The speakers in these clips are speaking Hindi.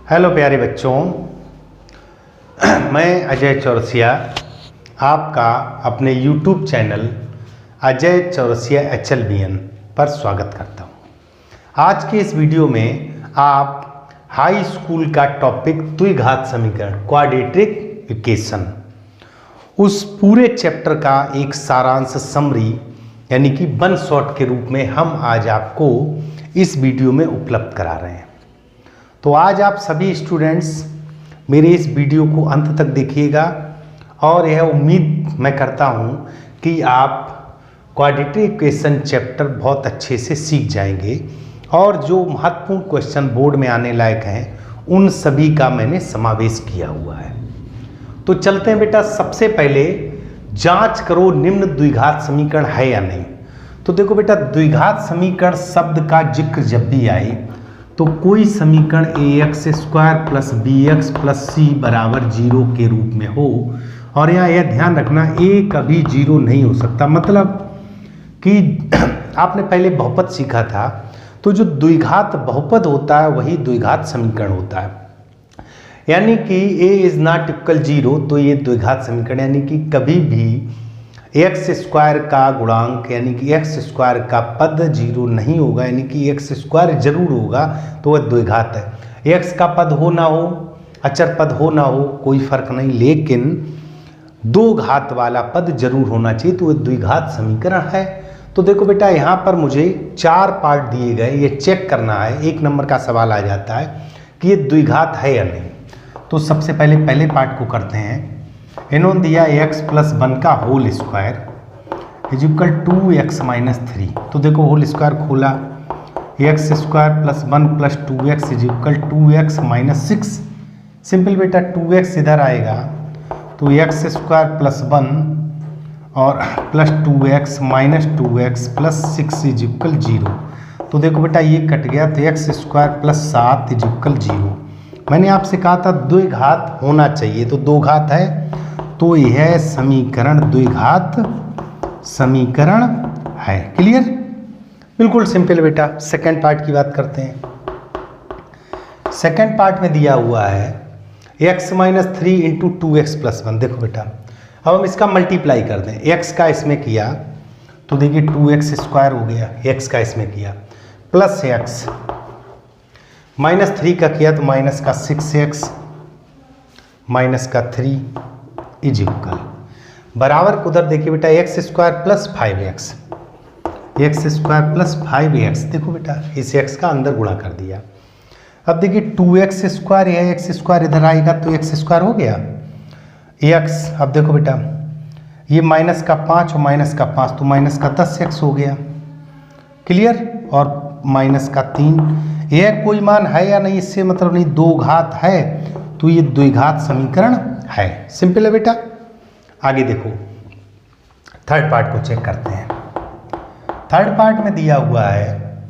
हेलो प्यारे बच्चों, मैं अजय चौरसिया आपका अपने YouTube channel Ajay Chaurasia HLBN पर स्वागत करता हूं। आज के इस वीडियो में आप हाई स्कूल का टॉपिक द्विघात समीकरण क्वाड्रेटिक इक्वेशन उस पूरे चैप्टर का एक सारांश समरी यानी कि वन शॉट के रूप में हम आज आपको इस वीडियो में उपलब्ध करा रहे हैं। तो आज आप सभी स्टूडेंट्स मेरे इस वीडियो को अंत तक देखिएगा और यह उम्मीद मैं करता हूं कि आप क्वाड्रेटिक इक्वेशन चैप्टर बहुत अच्छे से सीख जाएंगे और जो महत्वपूर्ण क्वेश्चन बोर्ड में आने लायक हैं उन सभी का मैंने समावेश किया हुआ है। तो चलते हैं बेटा, सबसे पहले जांच करो निम्न द्विघात समीकरण है या नहीं। तो देखो बेटा, द्विघात समीकरण शब्द का जिक्र जब भी आए तो कोई समीकरण ax square plus bx plus c बराबर 0 के रूप में हो, और यहाँ यह ध्यान रखना a कभी 0 नहीं हो सकता। मतलब कि आपने पहले बहुपद सीखा था, तो जो द्विघात बहुपद होता है वही द्विघात समीकरण होता है। यानी कि a इज नॉट इक्वल 0, तो ये द्विघात समीकरण यानी कि कभी भी एक्स स्क्वायर का गुणांक यानी कि एक्स स्क्वायर का पद 0 नहीं होगा, यानी कि एक्स स्क्वायर जरूर होगा तो वह द्विघात है। एक्स का पद हो ना हो, अचर पद हो ना हो, कोई फर्क नहीं, लेकिन दो घात वाला पद जरूर होना चाहिए, तो वह द्विघात समीकरण है। तो देखो बेटा, यहाँ पर मुझे 4 पार्ट दिए गए, ये चेक करना है। 1 नंबर का सवाल आ जाता है कि ये द्विघात है या नहीं। तो सबसे पहले पार्ट को करते हैं। इन्होंने दिया x प्लस 1 का whole square is equal 2x minus 3। तो देखो होल स्क्वायर खोला, x square plus 1 plus 2x is equal 2x minus 6। Simple बेटा, 2x इधर आएगा तो x स्क्वायर प्लस 1 और plus 2x minus 2x plus 6 is equal 0। तो देखो बेटा, ये कट गया तो x square plus 7 is equal 0। मैंने आपसे कहा था द्विघात होना चाहिए, तो दो घात है, तो यह समीकरण द्विघात समीकरण है। क्लियर? बिल्कुल सिंपल बेटा। सेकंड पार्ट की बात करते हैं। सेकंड पार्ट में दिया हुआ है x minus 3 into 2x plus 1। देखो बेटा, अब हम इसका मल्टीप्लाई कर दें। x का इसमें किया तो देखिए 2x स्क्वायर हो गया, x का इसमें किया प्लस x, माइनस 3 का किया तो माइनस का 6x माइनस का 3 इज इक्वल बराबर को उधर देखिए बेटा x square plus 5x, x square plus 5x। देखो बेटा, इस x का अंदर गुणा कर दिया। अब देखिए 2x स्क्वायर, यह x स्क्वायर इधर आएगा तो x स्क्वायर हो गया x। अब देखो बेटा, ये माइनस का 5 और माइनस का 5 तो माइनस का 10x हो गया। क्लियर? और माइनस का 3, यह कोई मान है या नहीं, इससे मतलब नहीं, दो घात है तो ये द्विघात समीकरण है। सिंपल है बेटा। आगे देखो, थर्ड पार्ट को चेक करते हैं। थर्ड पार्ट में दिया हुआ है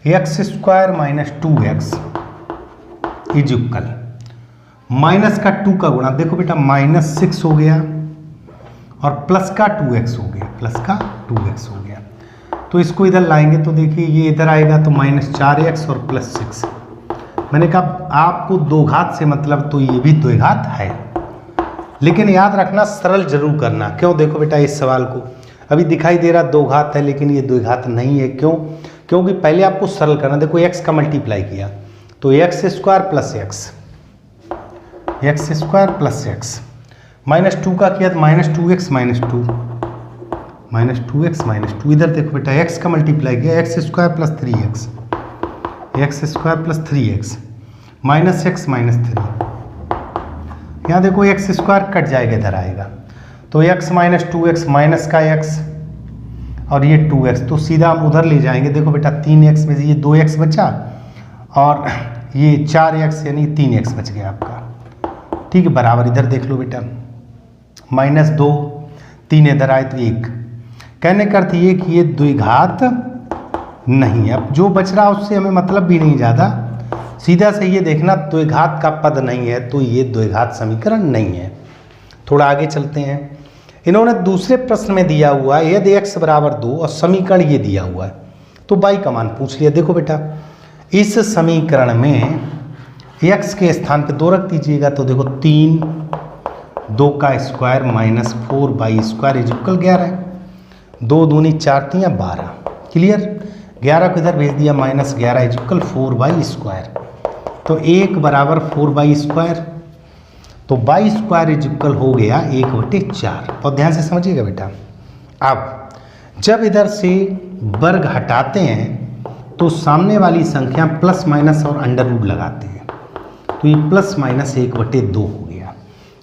x square minus 2x is equal minus का 2 का गुणा। देखो बेटा, माइनस 6 हो गया और प्लस का 2x हो गया, प्लस का 2x हो गया। तो इसको इधर लाएंगे तो देखिए ये इधर आएगा तो माइनस 4x और प्लस 6। मैंने कहा आपको दो घात से मतलब, तो ये भी द्विघात है, लेकिन याद रखना सरल जरूर करना। क्यों? देखो बेटा, इस सवाल को अभी दिखाई दे रहा दो घात है लेकिन ये द्विघात नहीं है। क्यों? क्योंकि पहले आपको सरल करना। देखो x का मल्टीप्लाई किया तो x square plus x square plus x, minus 2 का किया तो minus 2x minus 2, minus 2x minus 2। इधर देखो बेटा, x का मल्टीप्लाई किया x square plus 3x, x square plus 3x minus x minus 3। यहाँ देखो x स्क्वायर कट जाएगा, इधर आएगा तो x माइनस 2x माइनस का x और ये 2x, तो सीधा हम उधर ले जाएंगे। देखो बेटा, 3x में से ये 2x बचा और ये 4x यानी 3x बच गया आपका। ठीक है, बराबर इधर देख लो बेटा, माइनस 2, 3 इधर आए तो 1। कहने का अर्थ ये कि ये द्विघात नहीं है। अब जो बच रहा उससे हमें मतलब भी नहीं ज़्यादा, सीधा से ये देखना द्विघात का पद नहीं है तो ये द्विघात समीकरण नहीं है। थोड़ा आगे चलते हैं। इन्होंने दूसरे प्रश्न में दिया हुआ है यदि x बराबर 2 और समीकरण ये दिया हुआ है तो y का मान पूछ लिया। देखो बेटा, इस समीकरण में x के स्थान पे 2 रख दीजिएगा तो देखो 3 2 का स्क्वायर माइनस 4/² इज इक्वल 11। 2 दूनी 4 3 12। क्लियर। 11 को इधर भेज दिया -11 इज इक्वल 4/²। तो 1 बराबर 4/²। तो बाई² इज इक्वल हो गया 1/4। बहुत ध्यान से समझिएगा बेटा। अब जब इधर से वर्ग हटाते हैं तो सामने वाली संख्या प्लस माइनस और अंडर रूट लगाते हैं, तो ये प्लस माइनस 1/2 हो गया।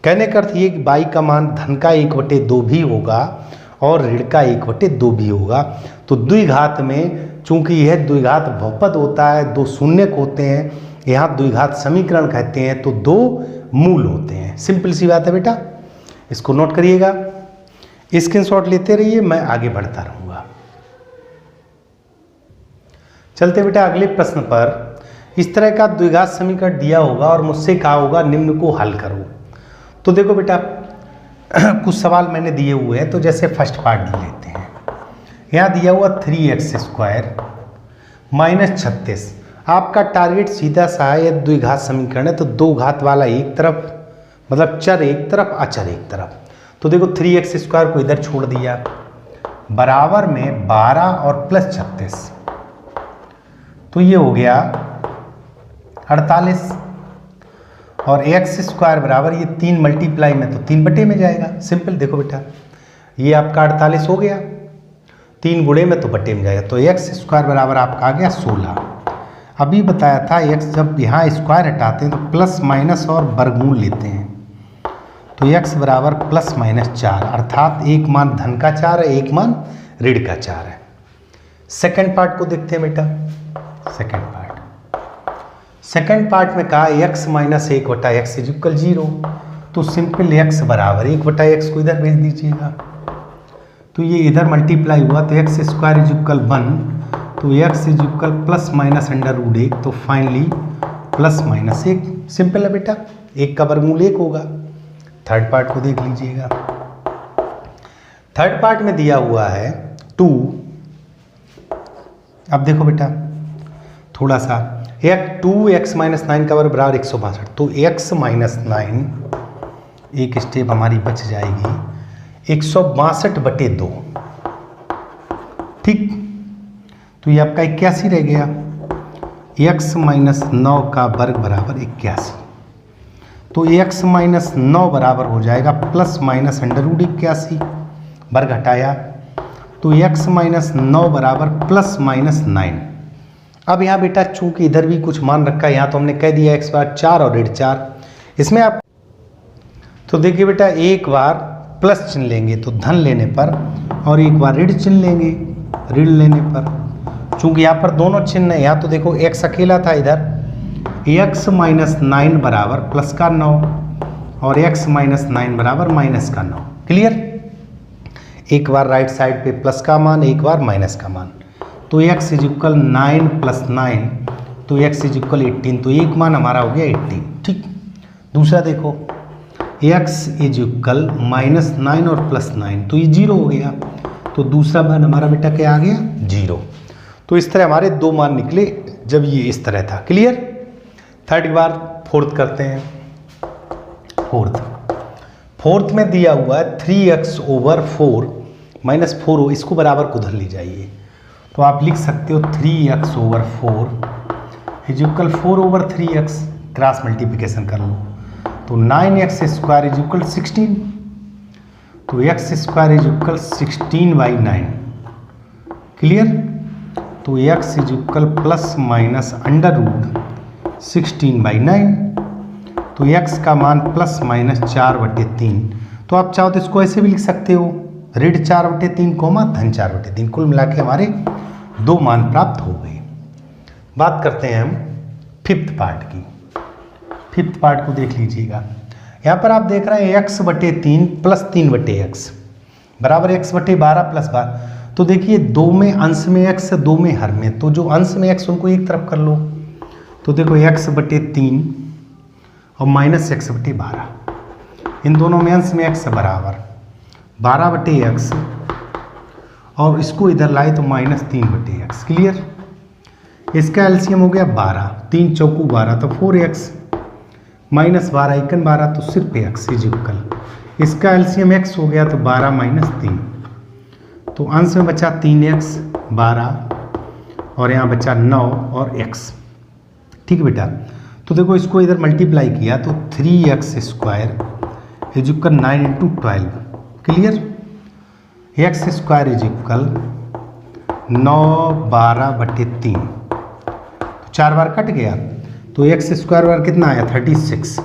कहने का अर्थ ये कि बाई का मान धन का 1/2 भी होगा और ऋण का 1/2 भी होगा। तो द्विघात में चूंकि यह द्विघात बहुपद होता है, 2 शून्यक होते हैं, यहाँ द्विघात समीकरण कहते हैं, तो 2 मूल होते हैं। सिंपल सी बात है बेटा, इसको नोट करिएगा, स्क्रीनशॉट लेते रहिए, मैं आगे बढ़ता रहूँगा। चलते बेटा अगले प्रश्न पर। इस तरह का द्विघात समीकरण दिया होगा और मुझसे कहा होगा निम्न को हल करो। तो देखो बेटा कुछ सवाल मैंने दिए हुए हैं, तो जैसे फर्स्ट पार्ट लेते हैं। यहाँ दिया हुआ 3x² -36। आपका टारगेट सीधा सा है, यह द्विघात समीकरण है तो 2 घात वाला एक तरफ, मतलब चर एक तरफ अचर एक तरफ। तो देखो 3x² को इधर छोड़ दिया, बराबर में 12 और प्लस 36, तो ये हो गया 48। और x² बराबर ये 3 मल्टीप्लाई में तो 3 में जाएगा। सिंपल। देखो बेटा ये आपका 48 हो गया, 3 गुणे में तो बटे में जाएगा, तो x² बराबर आपका आ गया 16। अभी बताया था x जब यहाँ स्क्वायर हटाते हैं तो प्लस माइनस और वर्गमूल लेते हैं, तो x बराबर +-4, अर्थात एक मान धन का 4 है, एक मान ऋण का 4 है। सेकंड पार्ट को देखते हैं बेटा। सेकंड पार्ट में कहा x - 1/x इज इक्वल 0, तो सिंपल x बराबर 1/x को इधर भेज दीजिएगा, तो ये इधर मल्टीप्लाई हुआ तो x² इज इक्वल 1, तो x इज इक्वल +-√1, तो फाइनली +-1। सिंपल है बेटा, 1 का वर्गमूल 1 होगा। थर्ड पार्ट को देख लीजिएगा। थर्ड पार्ट में दिया हुआ है 2। अब देखो बेटा थोड़ा सा, 2x - 9 का वर्ग बराबर 162, तो x - 9 एक स्टेप हमारी बच जाएगी, 162/2। ठीक, तो ये आपका 81 रह गया। x - 9 का वर्ग बराबर 81, तो x - 9 बराबर हो जाएगा +-√81, वर्ग हटाया तो x - 9 बराबर +-9। अब यहाँ बेटा चूंकि इधर भी कुछ मान रखा है, यहाँ तो हमने कह दिया x बार 4 और ऋण 4, इसमें आप तो देखिए बेटा एक बार प्लस चिन्ह लेंगे तो धन लेने पर, और एक बार ऋण चिन्ह लेंगे ऋण लेने पर। चूंकि यहाँ पर दोनों चिन्ह है, यहाँ तो देखो x अकेला था, इधर x - 9 बराबर +9 और x - 9 बराबर -9। क्लियर। एक बार राइट साइड पे प्लस का मान, एक बार माइनस का मान, तो x इज इक्वल 9 + 9, तो x इज इक्वल 18, तो एक मान हमारा हो गया 18। ठीक। दूसरा देखो x इज इक्वल -9 और +9, तो ये 0 हो गया, तो दूसरा मान हमारा बेटा क्या आ गया 0। तो इस तरह हमारे 2 मान निकले जब ये इस तरह था। क्लियर। थर्ड के बाद फोर्थ करते हैं। फोर्थ में दिया हुआ है 3x/4 - 4, इसको बराबर को उधर ले जाइए, तो आप लिख सकते हो 3x/4 is equal 4/3x, cross multiplication कर लो, तो 9x² इज इक्वल 16, तो x² इज इक्वल 16/9। क्लियर। तो x इज इक्वल ±√16/9, तो x का मान +-4/3। तो आप चाहो तो इसको ऐसे भी लिख सकते हो, ऋण 4/3 कोमा धन 4/3, कुल मिला के हमारे 2 मान प्राप्त हो गए। बात करते हैं हम फिफ्थ पार्ट की। फिफ्थ पार्ट को देख लीजिएगा। यहाँ पर आप देख रहे हैं x/3 + 3/x बराबर x/12 + 12। तो देखिए 2 में अंश में x, 2 में हर में, तो जो अंश में x उनको एक तरफ कर लो, तो देखो x/3 और -x/12, इन दोनों में अंश में x बराबर 12/x, और इसको इधर लाए तो -3/x। क्लियर। इसका एलसीएम हो गया 12, 3 चौकू 12, तो 4x। -12 इकन 12 तो सिर्फ x इज इक्वल, इसका एलसीएम x हो गया तो 12 - 3, तो अंश में बचा 3x 12 और यहाँ बचा 9 और x। ठीक है बेटा, तो देखो इसको इधर मल्टीप्लाई किया तो 3x² is equal 9 × 12। Clear, x² is equal 9 12/3, तो 4 बार कट गया तो x² बार कितना आया 36,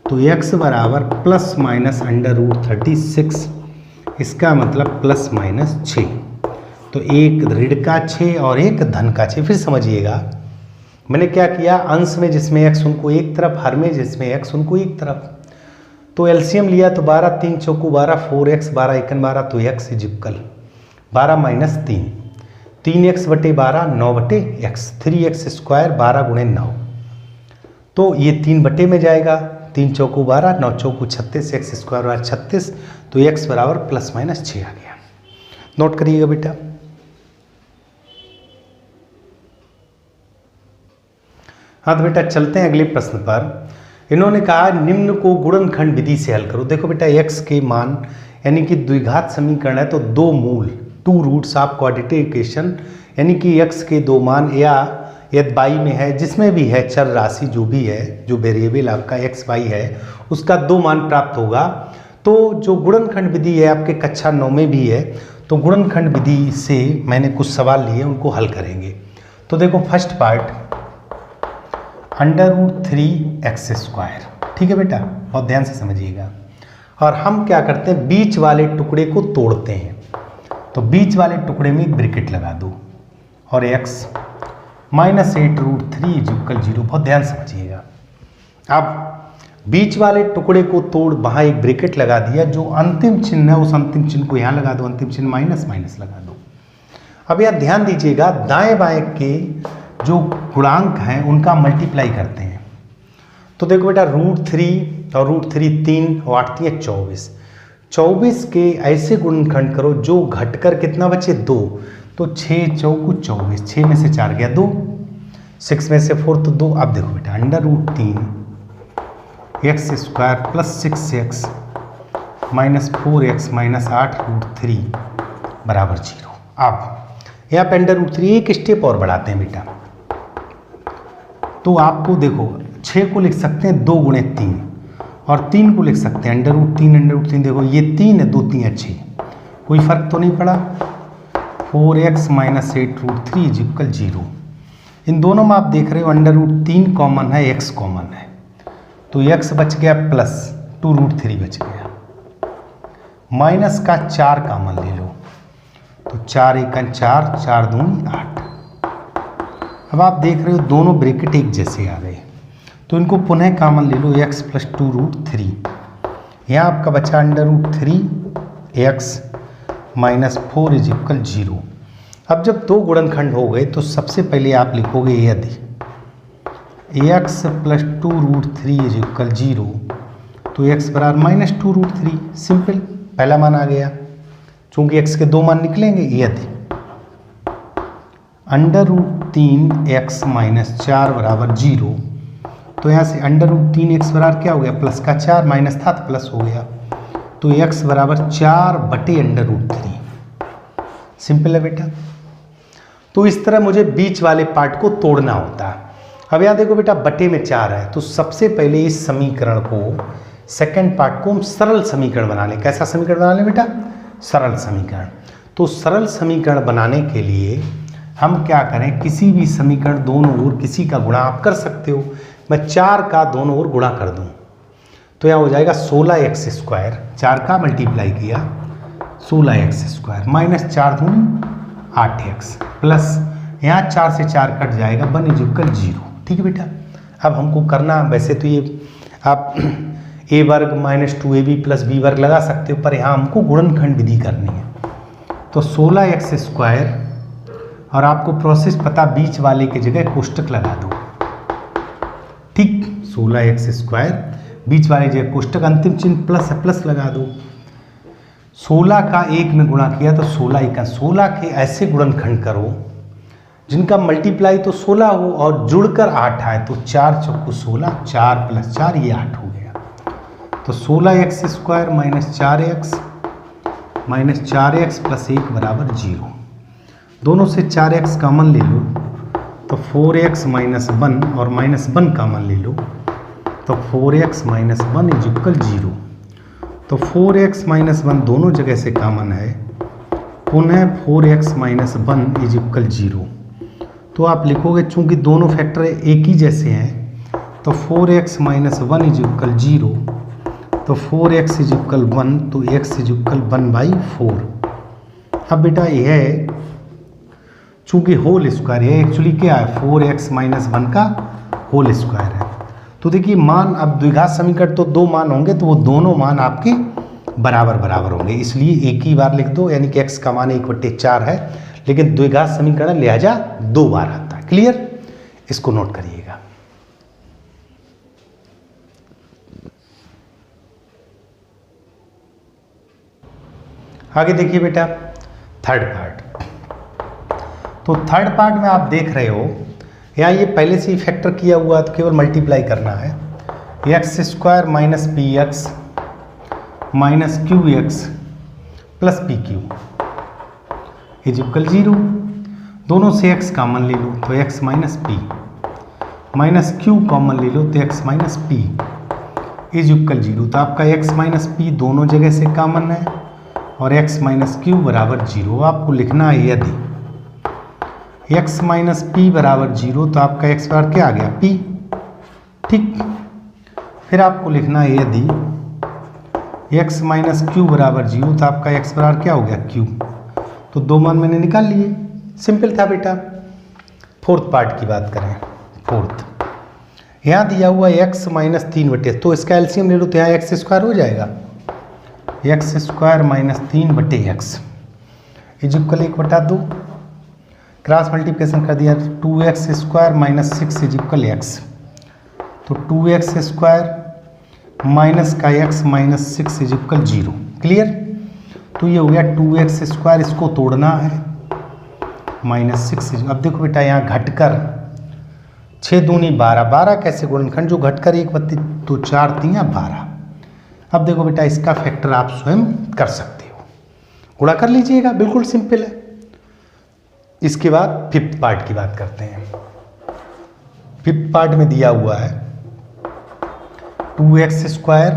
तो x बराबर ±√36, इसका मतलब ±6। तो एक ऋण का 6 और एक धन का 6। फिर समझिएगा मैंने क्या किया, अंश में जिसमें x उनको एक तरफ, हर में जिसमें x उनको एक तरफ, तो एलसीएम लिया तो 12 3 चौकू 12 4x 12 इकन 12 तो x is equal 12 - 3 3x/12 9/x 3x² 12 × 9, तो ये 3 में जाएगा, 3 चौकू 12 9 चौकू 36 x² 36, तो x बराबर ±6 आ गया। नोट करिएगा बेटा। हाँ तो बेटा चलते हैं अगले प्रश्न पर। इन्होंने कहा निम्न को गुणनखंड विधि से हल करो। देखो बेटा x के मान यानी कि द्विघात समीकरण है तो 2 मूल 2 रूट्स ऑफ क्वाड्रेटिक इक्वेशन, यानी कि x के 2 मान या यदि y में है जिसमें भी है चर राशि जो भी है, जो वेरिएबल आपका x y है उसका 2 मान प्राप्त होगा। तो जो गुणनखंड विधि है आपके कक्षा 9 में भी है, तो गुणनखंड विधि से मैंने कुछ सवाल लिए उनको हल करेंगे। तो देखो फर्स्ट पार्ट √3x²। ठीक है बेटा, बहुत ध्यान से समझिएगा। और हम क्या करते हैं, बीच वाले टुकड़े को तोड़ते हैं, तो बीच वाले टुकड़े में एक ब्रैकेट लगा दो और x -8√3 इज इक्वल 0। बहुत ध्यान से समझिएगा। अब बीच वाले टुकड़े को तोड़ वहाँ एक ब्रैकेट लगा दिया, जो अंतिम चिन्ह है उस अंतिम चिन्ह को यहाँ लगा दो, अंतिम चिन्ह माइनस माइनस लगा दो। अब यहाँ ध्यान दीजिएगा, दाएं बाएं के जो गुणांक हैं उनका मल्टीप्लाई करते हैं। तो देखो बेटा √3 और √3 3 और 8 3 24, 24 के ऐसे गुणनखंड करो जो घटकर कितना बचे 2, तो 6 चौकू 24, 6 में से 4 गया 2, 6 में से 4 तो 2। अब देखो बेटा √3 x² + 6x -4x -8√3 बराबर 0। अब यहाँ पे √3 एक स्टेप और बढ़ाते हैं बेटा, तो आपको देखो 6 को लिख सकते हैं 2 × 3 और 3 को लिख सकते हैं √3 देखो ये 3 है 2 3 है 6, कोई फर्क तो नहीं पड़ा। 4x -8√3 is equal 0। इन दोनों में आप देख रहे हो √3 कॉमन है, x कॉमन है, तो x बच गया प्लस 2√3 बच गया, माइनस का 4 कॉमन ले लो तो 4 × 4 4 दूनी 8। अब आप देख रहे हो दोनों ब्रैकेट एक जैसे आ गए, तो इनको पुनः कॉमन ले लो x + 2√3, यहाँ आपका बचा √3x -4 इज इक्वल 0। अब जब 2 गुणनखंड हो गए तो सबसे पहले आप लिखोगे यदि x + 2√3 इज इक्वल 0, तो x बराबर -2√3। सिंपल, पहला मान आ गया, चूंकि x के 2 मान निकलेंगे। यदि √3x - 4 बराबर 0, तो यहाँ से √3x बराबर क्या हो गया, प्लस का 4, माइनस था तो प्लस हो गया, तो x बराबर 4/√3। सिंपल है बेटा। तो इस तरह मुझे बीच वाले पार्ट को तोड़ना होता है। अब यहाँ देखो बेटा बटे में 4 है, तो सबसे पहले इस समीकरण को, सेकंड पार्ट को हम सरल समीकरण बना लें। कैसा समीकरण बना लें बेटा, सरल समीकरण। तो सरल समीकरण बनाने के लिए हम क्या करें, किसी भी समीकरण दोनों ओर किसी का गुणा आप कर सकते हो। मैं 4 का दोनों ओर गुणा कर दूं तो यहाँ हो जाएगा 16x², 4 का मल्टीप्लाई किया 16x² माइनस 4 दूनी 8x प्लस यहाँ 4 से 4 कट जाएगा 1 इज इक्वल 0। ठीक है बेटा। अब हमको करना, वैसे तो ये आप a वर्ग -2ab + b वर्ग लगा सकते हो, पर यहाँ हमको गुणनखंड विधि करनी है। तो 16x² और आपको प्रोसेस पता, बीच वाले की जगह कोष्टक लगा दो। ठीक, 16x² बीच वाले जगह कोष्टक, अंतिम चिन्ह प्लस है, प्लस लगा दो। 16 का 1 में गुणा किया तो 16 का 16 के ऐसे गुणनखंड करो जिनका मल्टीप्लाई तो 16 हो और जुड़कर 8 आए, तो 4 चौको 16, 4 + 4 ये 8 हो गया। तो 16x² - 4x + 1 = 0। दोनों से 4x कॉमन ले लो तो 4x - 1 और -1 कॉमन ले लो तो 4x - 1 = 0। तो 4x - 1 दोनों जगह से कॉमन है, पुनः 4x - 1 = 0। तो आप लिखोगे चूंकि दोनों फैक्टर एक ही जैसे हैं तो 4x - 1 = 0, तो 4x = 1, तो x = 1/4। अब बेटा यह चूंकि होल स्क्वायर है, एक्चुअली क्या है 4x - 1 का होल स्क्वायर है। तो देखिए मान, अब द्विघात समीकरण तो दो मान होंगे तो वो दोनों मान आपके बराबर बराबर होंगे, इसलिए एक ही बार लिख दो, यानी कि x का मान 1/4 है, लेकिन द्विघात समीकरण लिहाजा 2 बार आता है। क्लियर? इसको नोट करिएगा। आगे देखिए बेटा थर्ड पार्ट। तो थर्ड पार्ट में आप देख रहे हो यहाँ ये पहले से ही फैक्टर किया हुआ है, तो केवल मल्टीप्लाई करना है। x² - px - qx + pq = 0। दोनों से x कॉमन ले लो तो x - p - q कॉमन ले लो तो x - p = 0। तो आपका x - p दोनों जगह से कॉमन है और x - q = 0। आपको लिखना है यदि x - p = 0 तो आपका x बार क्या आ गया p। ठीक, फिर आपको लिखना है यदि x - q = 0 तो आपका x बार क्या हो गया q। तो दो मान मैंने निकाल लिए, सिंपल था बेटा। फोर्थ पार्ट की बात करें, फोर्थ यहाँ दिया हुआ x - 3/, तो इसका एलसीएम ले लो तो यहाँ x² हो जाएगा, x² - 3/x = 1/2। क्रॉस मल्टीप्लिकेशन कर दिया, 2x² - 6 = x। तो 2x² माइनस का x - 6 = 0। क्लियर? तो ये हो गया 2x², इसको तोड़ना है -6। अब देखो बेटा यहाँ घटकर 6 दूनी 12, 12 कैसे गुणनखंड जो घटकर 1 बत्ती तो 4 3 12। अब देखो बेटा इसका फैक्टर आप स्वयं कर सकते हो, गुणा कर लीजिएगा, बिल्कुल सिंपल है। इसके बाद फिफ्थ पार्ट की बात करते हैं। फिफ्थ पार्ट में दिया हुआ है 2x²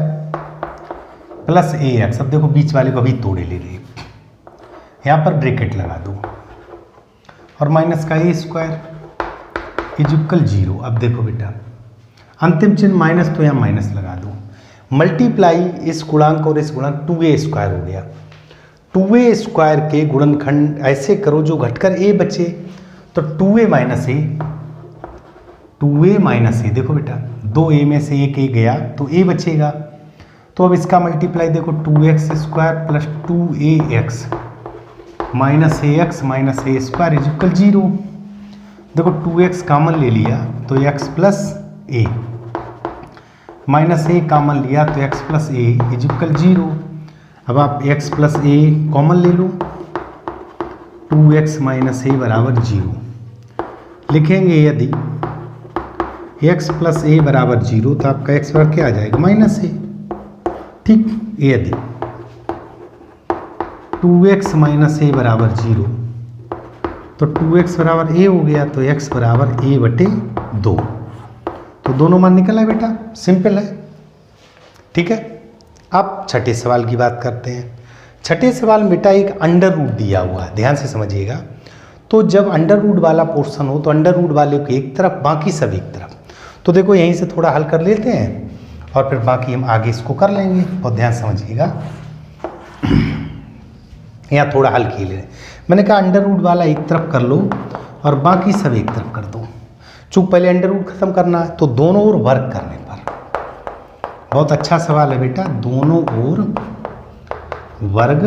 + ax। अब देखो बीच वाले को अभी तोड़े ले रहे, यहाँ पर ब्रैकेट लगा दो और माइनस का a² = 0। अब देखो बेटा अंतिम चिन्ह माइनस, तो यहाँ माइनस लगा दो, मल्टीप्लाई इस गुणांक और इस गुणांक 2a² हो गया। 2a² के गुणनखंड ऐसे करो जो घटकर a बचे, तो 2a - a देखो बेटा 2a में से एक a गया तो a बचेगा। तो अब इसका मल्टीप्लाई देखो 2x² + 2ax - ax - a² = 0। देखो 2x कॉमन ले लिया तो x + a -a कॉमन लिया तो x + a = 0। अब आप x + a कॉमन ले लो, 2x - a = 0। लिखेंगे यदि x + a = 0 तो आपका x बार क्या आ जाएगा -a। ठीक, यदि 2x - a = 0 तो 2x = a हो गया, तो x = a/2। तो दोनों मान निकल आए बेटा, सिंपल है। ठीक है, अब छठे सवाल की बात करते हैं। छठे सवाल में बेटा एक अंडर रूट दिया हुआ है, ध्यान से समझिएगा। तो जब अंडर रूट वाला पोर्शन हो तो अंडर रूट वाले को एक तरफ, बाकी सब एक तरफ। तो देखो यहीं से थोड़ा हल कर लेते हैं और फिर बाकी हम आगे इसको कर लेंगे। बहुत ध्यान समझिएगा, यहाँ थोड़ा हल किए ले। मैंने कहा अंडर रूट वाला एक तरफ कर लो और बाकी सब एक तरफ कर दो। चूँकि पहले अंडर रूट खत्म करना है, तो दोनों ओर वर्क करने पर। बहुत अच्छा सवाल है बेटा, दोनों ओर वर्ग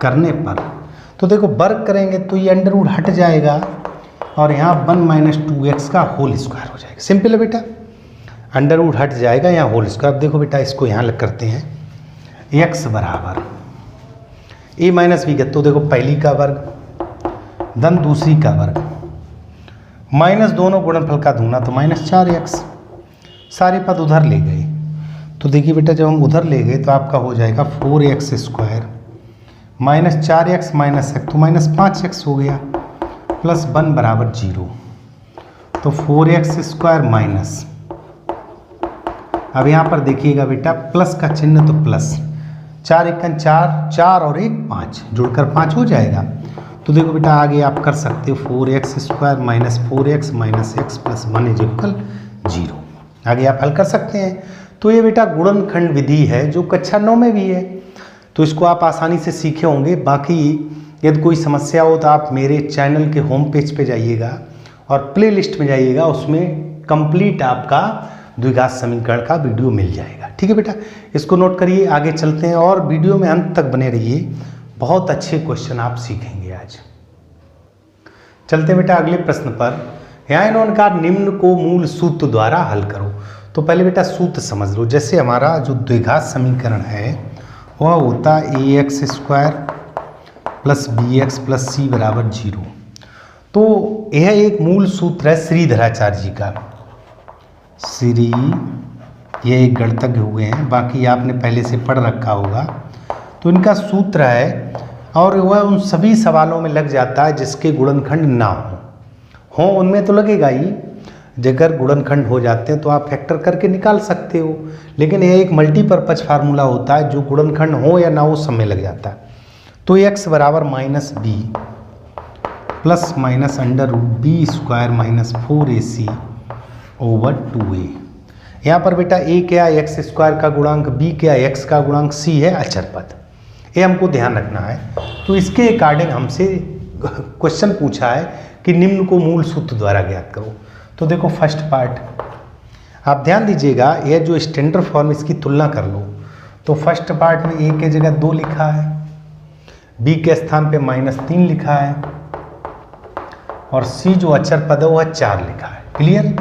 करने पर। तो देखो वर्ग करेंगे तो ये अंडर रूट हट जाएगा और यहाँ 1 - 2x का होल स्क्वायर हो जाएगा। सिंपल है बेटा, अंडर रूट हट जाएगा, यहाँ होल स्क्वायर। देखो बेटा इसको यहाँ लग करते हैं, x = a - b। तो देखो पहली का वर्ग धन दूसरी का वर्ग माइनस दोनों गुणनफल का दूना तो -4x। सारे पद उधर ले गए तो देखिए बेटा जब हम उधर ले गए तो आपका हो जाएगा 4x square -4x minus x तो -5x हो गया प्लस 1 बराबर 0। तो 4x स्क्वायर माइनस, अब यहाँ पर देखिएगा बेटा प्लस का चिन्ह तो प्लस 4 एकन 4, 4 और 1 5, जुड़कर 5 हो जाएगा। तो देखो बेटा आगे आप कर सकते हो 4x square minus 4x minus x plus 1 is equal 0। आगे आप हल कर सकते हैं। तो ये बेटा गुणनखंड विधि है जो कक्षा 9 में भी है, तो इसको आप आसानी से सीखे होंगे। बाकी यदि कोई समस्या हो तो आप मेरे चैनल के होम पेज पे जाइएगा और प्ले लिस्ट में जाइएगा, उसमें कंप्लीट आपका द्विघात समीकरण का वीडियो मिल जाएगा। ठीक है बेटा, इसको नोट करिए। आगे चलते हैं और वीडियो में अंत तक बने रहिए, बहुत अच्छे क्वेश्चन आप सीखेंगे आज। चलते हैं बेटा अगले प्रश्न पर। यहाँ इन्होंने कहा निम्न को मूल सूत्र द्वारा हल करो। तो पहले बेटा सूत्र समझ लो। जैसे हमारा जो द्विघात समीकरण है वह होता है ax square plus bx plus c बराबर 0। तो यह एक मूल सूत्र है श्रीधराचार्य जी का। श्री ये एक गणितज्ञ हुए हैं, बाकी आपने पहले से पढ़ रखा होगा। तो इनका सूत्र है और वह उन सभी सवालों में लग जाता है जिसके गुणनखंड ना हो उनमें तो लगेगा ही। अगर गुणनखंड हो जाते हैं तो आप फैक्टर करके निकाल सकते हो, लेकिन यह एक मल्टीपर्पज फार्मूला होता है जो गुणनखंड हो या ना हो सब में लग जाता है। तो x बराबर minus B plus minus under root B square minus 4ac over 2a। यहाँ पर बेटा a क्या x स्क्वायर का गुणांक, b क्या x का गुणांक, c है अचर पद। ये हमको ध्यान रखना है। तो इसके अकॉर्डिंग हमसे क्वेश्चन पूछा है कि निम्न को मूल सूत्र द्वारा ज्ञात करो। तो देखो फर्स्ट पार्ट आप ध्यान दीजिएगा, यह जो स्टैंडर्ड फॉर्म इसकी तुलना कर लो। तो फर्स्ट पार्ट में a के जगह 2 लिखा है, b के स्थान पे -3 लिखा है और c जो अचर पद है वह 4 लिखा है। क्लियर।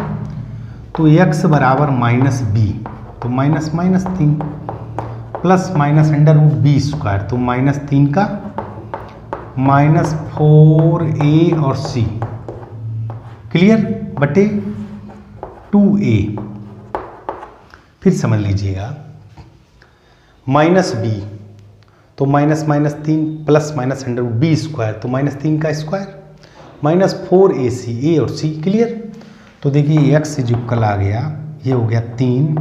तो x बराबर माइनस बी तो minus minus 3 plus minus under root B square तो -3 का -4a और c क्लियर बटे 2a। फिर समझ लीजिएगा माइनस b तो minus minus 3 plus minus under root B square तो -3 का स्क्वायर माइनस 4ac a और c। क्लियर। तो देखिए x इज इक्वल आ गया, ये हो गया 3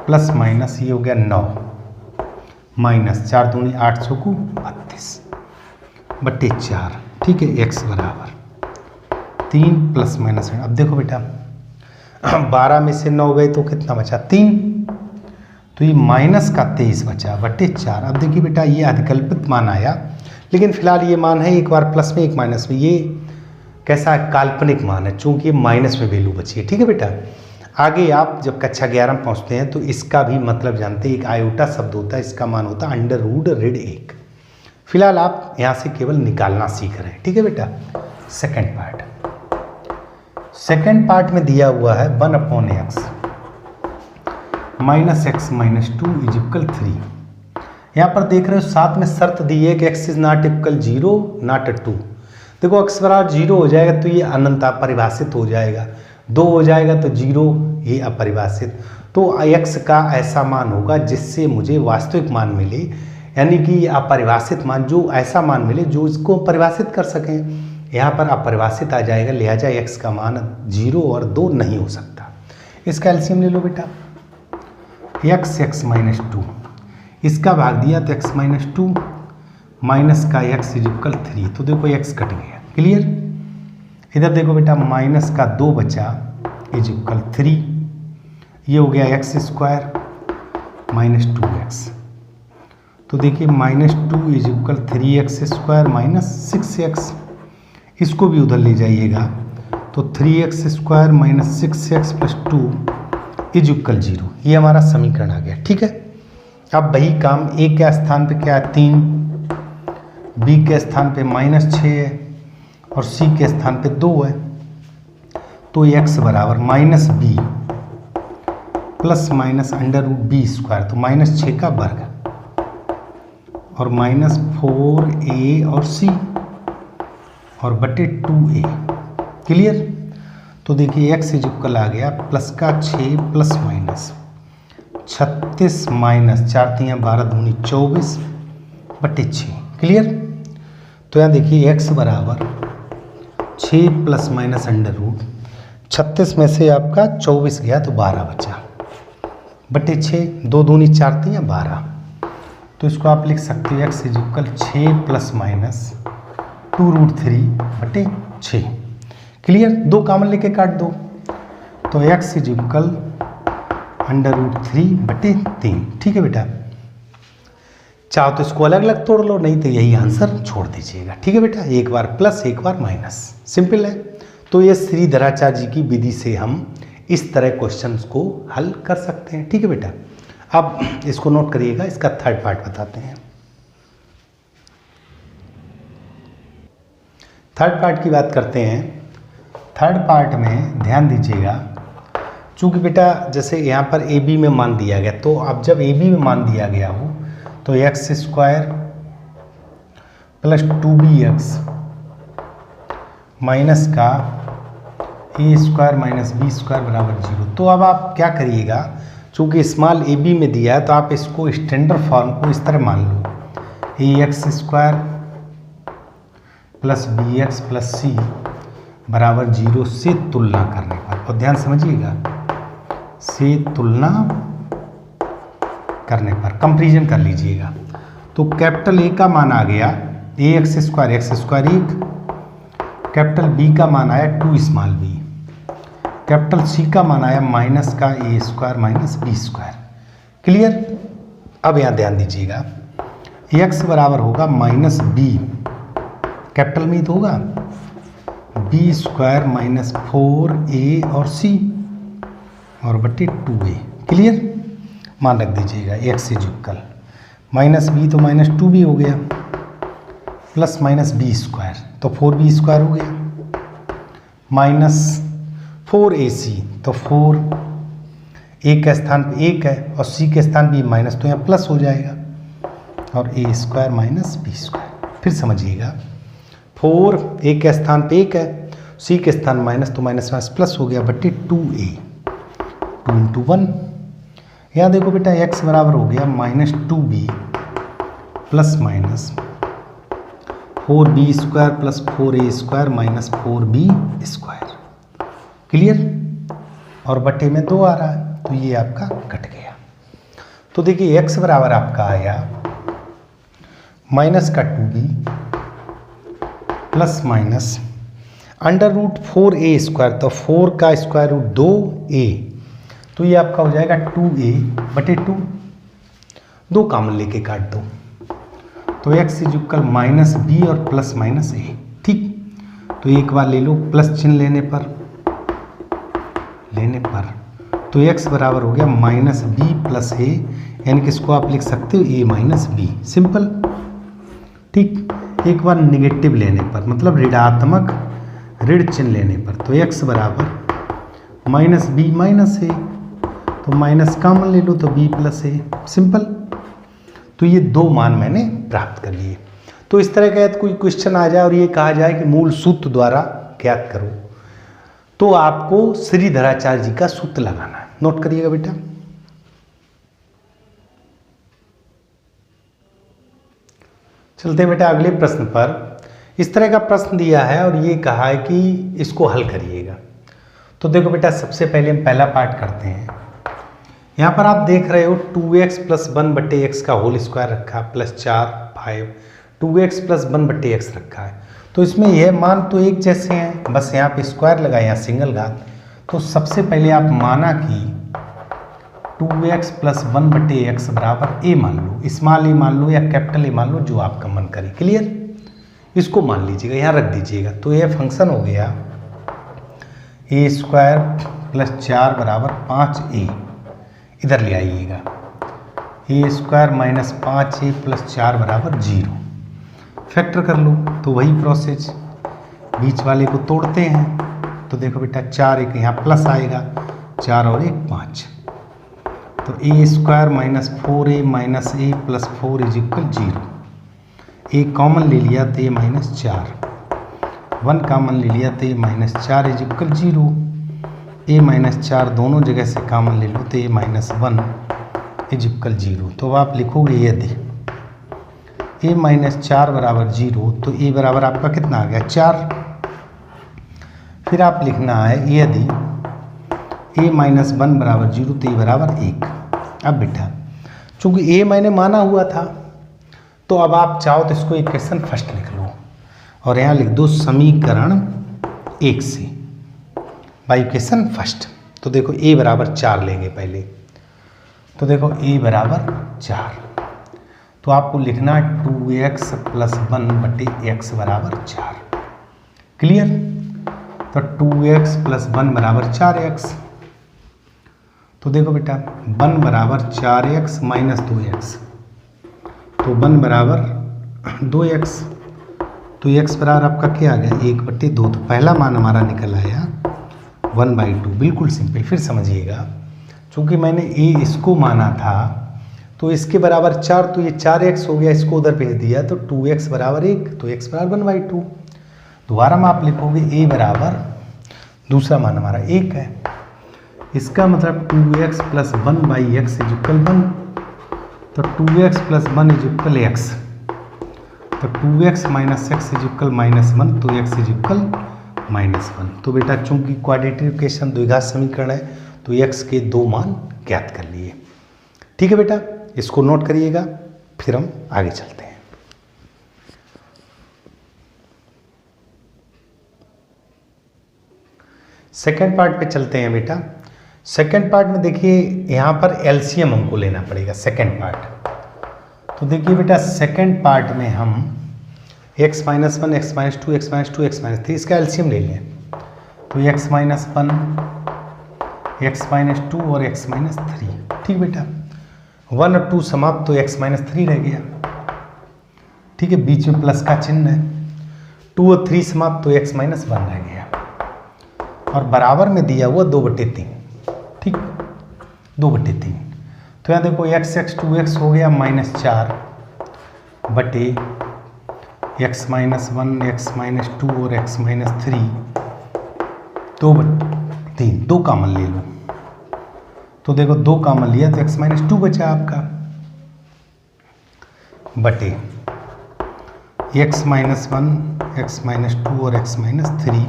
प्लस माइनस ये हो गया 9 माइनस 4 दूनी 8 सौ को 32 बट्टे 4। ठीक है, x बराबर 3 प्लस माइनस। अब देखो बेटा 12 में से 9 गए तो कितना बचा 3, तो ये माइनस का 23 बचा बट्टे 4। अब देखिए बेटा ये अधिकल्पित मान आया, लेकिन फिलहाल ये मान है एक बार प्लस में एक माइनस में। ये कैसा है, काल्पनिक मान है, चूंकि माइनस में वैल्यू बची है। ठीक है बेटा, आगे आप जब कक्षा 11 में पहुंचते हैं तो इसका भी मतलब जानते हैं। एक आयोटा शब्द होता है, इसका मान होता है अंडर रूट ऋण 1। फिलहाल आप यहाँ से केवल निकालना सीख रहे हैं। ठीक है बेटा। सेकेंड पार्ट में दिया हुआ है 1/x minus x minus 2 is equal 3। यहाँ पर देख रहे हो साथ में शर्त दी है कि x is not equal 0 not 2। देखो x बराबर 0 हो जाएगा तो ये अनंत अपरिभाषित हो जाएगा, 2 हो जाएगा तो 0 ये अपरिभाषित। तो x का ऐसा मान होगा जिससे मुझे वास्तविक मान मिले, यानी कि अपरिभाषित मान, जो ऐसा मान मिले जो इसको परिभाषित कर सकें। यहाँ पर अपरिभाषित आ जाएगा, लिहाजा x का मान 0 और 2 नहीं हो सकता। इसका एलसीएम ले लो बेटा, x माइनस 2, इसका भाग दिया तो x माइनस 2 माइनस का x इज इक्वल 3। तो देखो x कट गया। क्लियर। इधर देखो बेटा माइनस का 2 बचा इज इक्वल 3, ये हो गया x स्क्वायर माइनस 2x। तो देखिए -2 is equal 3x square minus 6x। इसको भी उधर ले जाइएगा तो 3x square minus 6x plus 2 is equal 0। ये हमारा समीकरण आ गया। ठीक है। अब वही काम a के स्थान पे क्या है 3, b के स्थान पे -6 है और c के स्थान पे 2 है। तो x बराबर minus B plus minus under root B square तो -6 का वर्ग और -4a और c और बटे 2a। क्लियर। तो देखिए x इज इक्वल आ गया प्लस का 6 प्लस माइनस 36 माइनस 4 3 12 दूनी 24 बटे 6। क्लियर। तो यहाँ देखिए x बराबर 6 प्लस माइनस अंडर रूट 36 में से आपका 24 गया तो 12 बचा बटे 6, 2 दूनी 4 3 12। तो इसको आप लिख सकते हो x is equal 6 plus minus 2√3 बटे 6। क्लियर। 2 कॉमन लेके काट दो तो x इज इक्वल √3 बटे 3। ठीक है बेटा। चाहो तो इसको अलग अलग तोड़ लो, नहीं तो यही आंसर छोड़ दीजिएगा। ठीक है बेटा। एक बार प्लस एक बार माइनस, सिंपल है। तो ये श्रीधराचार्य जी की विधि से हम इस तरह क्वेश्चंस को हल कर सकते हैं। ठीक है बेटा। अब इसको नोट करिएगा, इसका थर्ड पार्ट बताते हैं। थर्ड पार्ट की बात करते हैं। थर्ड पार्ट में ध्यान दीजिएगा, चूँकि बेटा जैसे यहाँ पर ए बी में मान दिया गया, तो अब जब ए बी में मान दिया गया हो तो x square plus 2bx minus का a square minus B square बराबर 0। तो अब आप क्या करिएगा, चूँकि स्मॉल ए बी में दिया है तो आप इसको स्टैंडर्ड फॉर्म को इस तरह मान लो, a x square plus b x plus c बराबर 0 से तुलना करने पर, और ध्यान समझिएगा, से तुलना करने पर कंपैरिजन कर लीजिएगा। तो कैपिटल ए का मान आ गया ए एक्स स्क्वायर 1, कैपिटल बी का मान आया 2 स्मॉल बी, कैपिटल सी का मान आया माइनस का a square minus B square. Clear. अब यहाँ ध्यान दीजिएगा, एक्स बराबर होगा माइनस बी, कैपिटल में ही तो होगा, बी स्क्वायर माइनस 4a और c और बटे 2a। क्लियर। मान रख दीजिएगा X is equal minus B तो माइनस 2b हो गया प्लस माइनस बी स्क्वायर तो 4b स्क्वायर हो गया माइनस 4ac तो 4 a के स्थान पे 1 है और c के स्थान पे माइनस, तो यहाँ प्लस हो जाएगा और a square minus B square. फिर समझिएगा, 4 a के स्थान पे 1 है, c के स्थान माइनस, तो माइनस माइनस प्लस हो गया बटे 2a, 2 इंटू 1। यहाँ देखो बेटा x बराबर हो गया minus 2b plus minus 4b square plus 4a square minus 4b square. Clear. और बटे में 2 आ रहा है तो ये आपका कट गया। तो देखिए x बराबर आपका आया माइनस का 2b plus minus under root 4a square, तो 4 का स्क्वायर रूट 2a, तो ये आपका हो जाएगा 2a बटे 2। 2 कॉमन लेके काट दो तो x is equal minus B और प्लस माइनस a। ठीक। तो एक बार ले लो प्लस चिन्ह लेने पर तो x बराबर हो गया माइनस बी प्लस a, यानी कि इसको आप लिख सकते हो a माइनस बी। सिंपल। ठीक। एक बार निगेटिव लेने पर, मतलब ऋणात्मक ऋण चिन्ह लेने पर, तो x बराबर माइनस बी माइनस a, तो माइनस कॉमन ले लो तो b प्लस a। सिंपल। तो ये 2 मान मैंने प्राप्त कर लिए। तो इस तरह का कोई क्वेश्चन आ जाए और ये कहा जाए कि मूल सूत्र द्वारा ज्ञात करो, तो आपको श्रीधराचार्य जी का सूत्र लगाना है। नोट करिएगा बेटा। चलते हैं बेटा अगले प्रश्न पर। इस तरह का प्रश्न दिया है और ये कहा है कि इसको हल करिएगा। तो देखो बेटा, सबसे पहले हम पहला पार्ट करते हैं। यहाँ पर आप देख रहे हो 2x प्लस 1 बटे एक्स का होल स्क्वायर रखा प्लस 4 5, 2x प्लस 1 बटे एक्स रखा है। तो इसमें यह मान तो एक जैसे हैं, बस यहाँ पे स्क्वायर लगाए, यहाँ सिंगल घात। तो सबसे पहले आप माना कि 2x प्लस 1 बटे एक्स बराबर a मान लो, स्मॉल a मान लो या कैपिटल A मान लो, जो आपका मन करे। क्लियर। इसको मान लीजिएगा, यहाँ रख दीजिएगा। तो यह फंक्शन हो गया a स्क्वायर प्लस 4 बराबर 5a, इधर ले आइएगा, a square minus 5a plus 4 बराबर 0। फैक्टर कर लो तो वही प्रोसेस, बीच वाले को तोड़ते हैं। तो देखो बेटा 4 एक यहाँ प्लस आएगा, 4 और 1 5, तो a square minus 4a minus a plus 4 is equal 0। a common ले लिया तो a माइनस 4, 1 कॉमन ले लिया तो a-4 इज इक्वल 0। a-4 दोनों जगह से कॉमन ले लो तो a-1 इज इक्वल 0। तो अब आप लिखोगे यदि a-4 बराबर 0 तो a बराबर आपका कितना आ गया 4। फिर आप लिखना है यदि a-1 बराबर 0 तो a बराबर 1। अब बेटा चूंकि a मैंने माना हुआ था तो अब आप चाहो तो इसको इक्वेशन फर्स्ट लिख लो और यहाँ लिख दो समीकरण 1 से बाई इक्वेशन फर्स्ट। तो देखो a बराबर 4 लेंगे पहले। तो देखो a बराबर 4 तो आपको लिखना 2x + 1 बटे x बराबर 4। क्लियर। तो 2x + 1 बराबर 4x। तो देखो बेटा 1 बराबर 4x माइनस 2x तो 1 बराबर 2x। तो x बराबर आपका क्या आ गया 1/2। तो पहला मान हमारा निकल आया 1/2। बिल्कुल सिंपल। फिर समझिएगा चूँकि मैंने a इसको माना था तो इसके बराबर 4 तो ये 4x हो गया, इसको उधर भेज दिया तो 2x बराबर 1 तो x बराबर 1/2। दोबारा में आप लिखोगे a बराबर दूसरा मान हमारा 1 है। इसका मतलब 2x + 1/x इज इक्वल 1। तो 2x + 1 इज इक्वल x। तो 2x - x इज इक्वल -1 तो x इज इक्वल -1। तो बेटा चूंकि क्वाड्रेटिक इक्वेशन द्विघात समीकरण है तो x के 2 मान ज्ञात कर लिए। ठीक है बेटा, इसको नोट करिएगा फिर हम आगे चलते हैं। सेकेंड पार्ट पे चलते हैं बेटा। सेकेंड पार्ट में देखिए यहाँ पर एलसीएम हमको लेना पड़ेगा सेकेंड पार्ट। तो देखिए बेटा सेकेंड पार्ट में हम x - 1 x - 2 x - 2 x - 3 इसका एलसीएम ले लें। तो x - 1 x - 2 और x - 3। ठीक बेटा 1 और 2 समाप्त तो x - 3 रह गया। ठीक है बीच में प्लस का चिन्ह है। 2 और 3 समाप्त तो x - 1 रह गया और बराबर में दिया हुआ 2/3। ठीक 2/3। तो यहाँ देखो x 2x हो गया -4 बटे x - 1 x - 2 और x - 3 2/3। 2 कॉमन ले लो तो देखो 2 कॉमन लिया तो x - 2 बचा आपका बटे x - 1 x - 2 और x - 3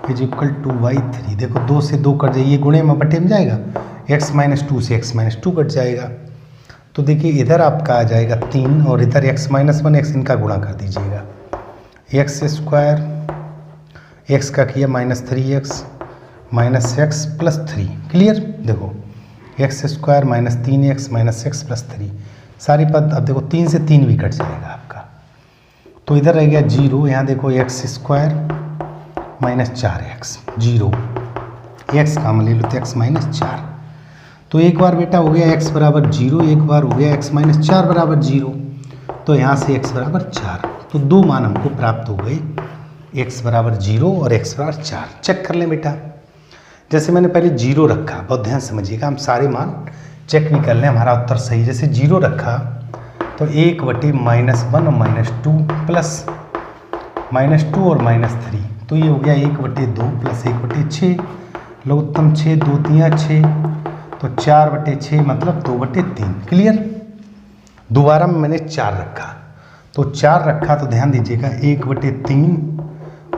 इज इक्वल 2/3। देखो 2 से 2 कट जाइए गुणे में बटे में जाएगा x - 2 से x - 2 कट जाएगा। तो देखिए इधर आपका आ जाएगा 3 और इधर x - 1 x इनका गुणा कर दीजिएगा। x² x का किया -3x -x + 3। क्लियर। देखो x² -3x -x + 3 सारी पद। अब देखो 3 से 3 भी कट जाएगा आपका तो इधर रह गया 0। यहाँ देखो x² -4x 0 x कॉमन ले लो तो x - 4। तो एक बार बेटा हो गया x बराबर 0, एक बार हो गया x - 4 बराबर 0। तो यहाँ से x बराबर 4। तो 2 मान हमको प्राप्त हो गए x बराबर 0 और x बराबर 4। चेक कर लें बेटा। जैसे मैंने पहले 0 रखा, बहुत ध्यान समझिएगा, हम सारे मान चेक भी कर लें हमारा उत्तर सही। जैसे 0 रखा तो 1/-1 और -2 प्लस -2 और -3 तो ये हो गया 1/2 प्लस 1/6 लघुत्तम 6 2 3 6 तो 4/6 मतलब 2/3। क्लियर। दोबारा में मैंने 4 रखा तो 4 रखा तो ध्यान दीजिएगा 1/3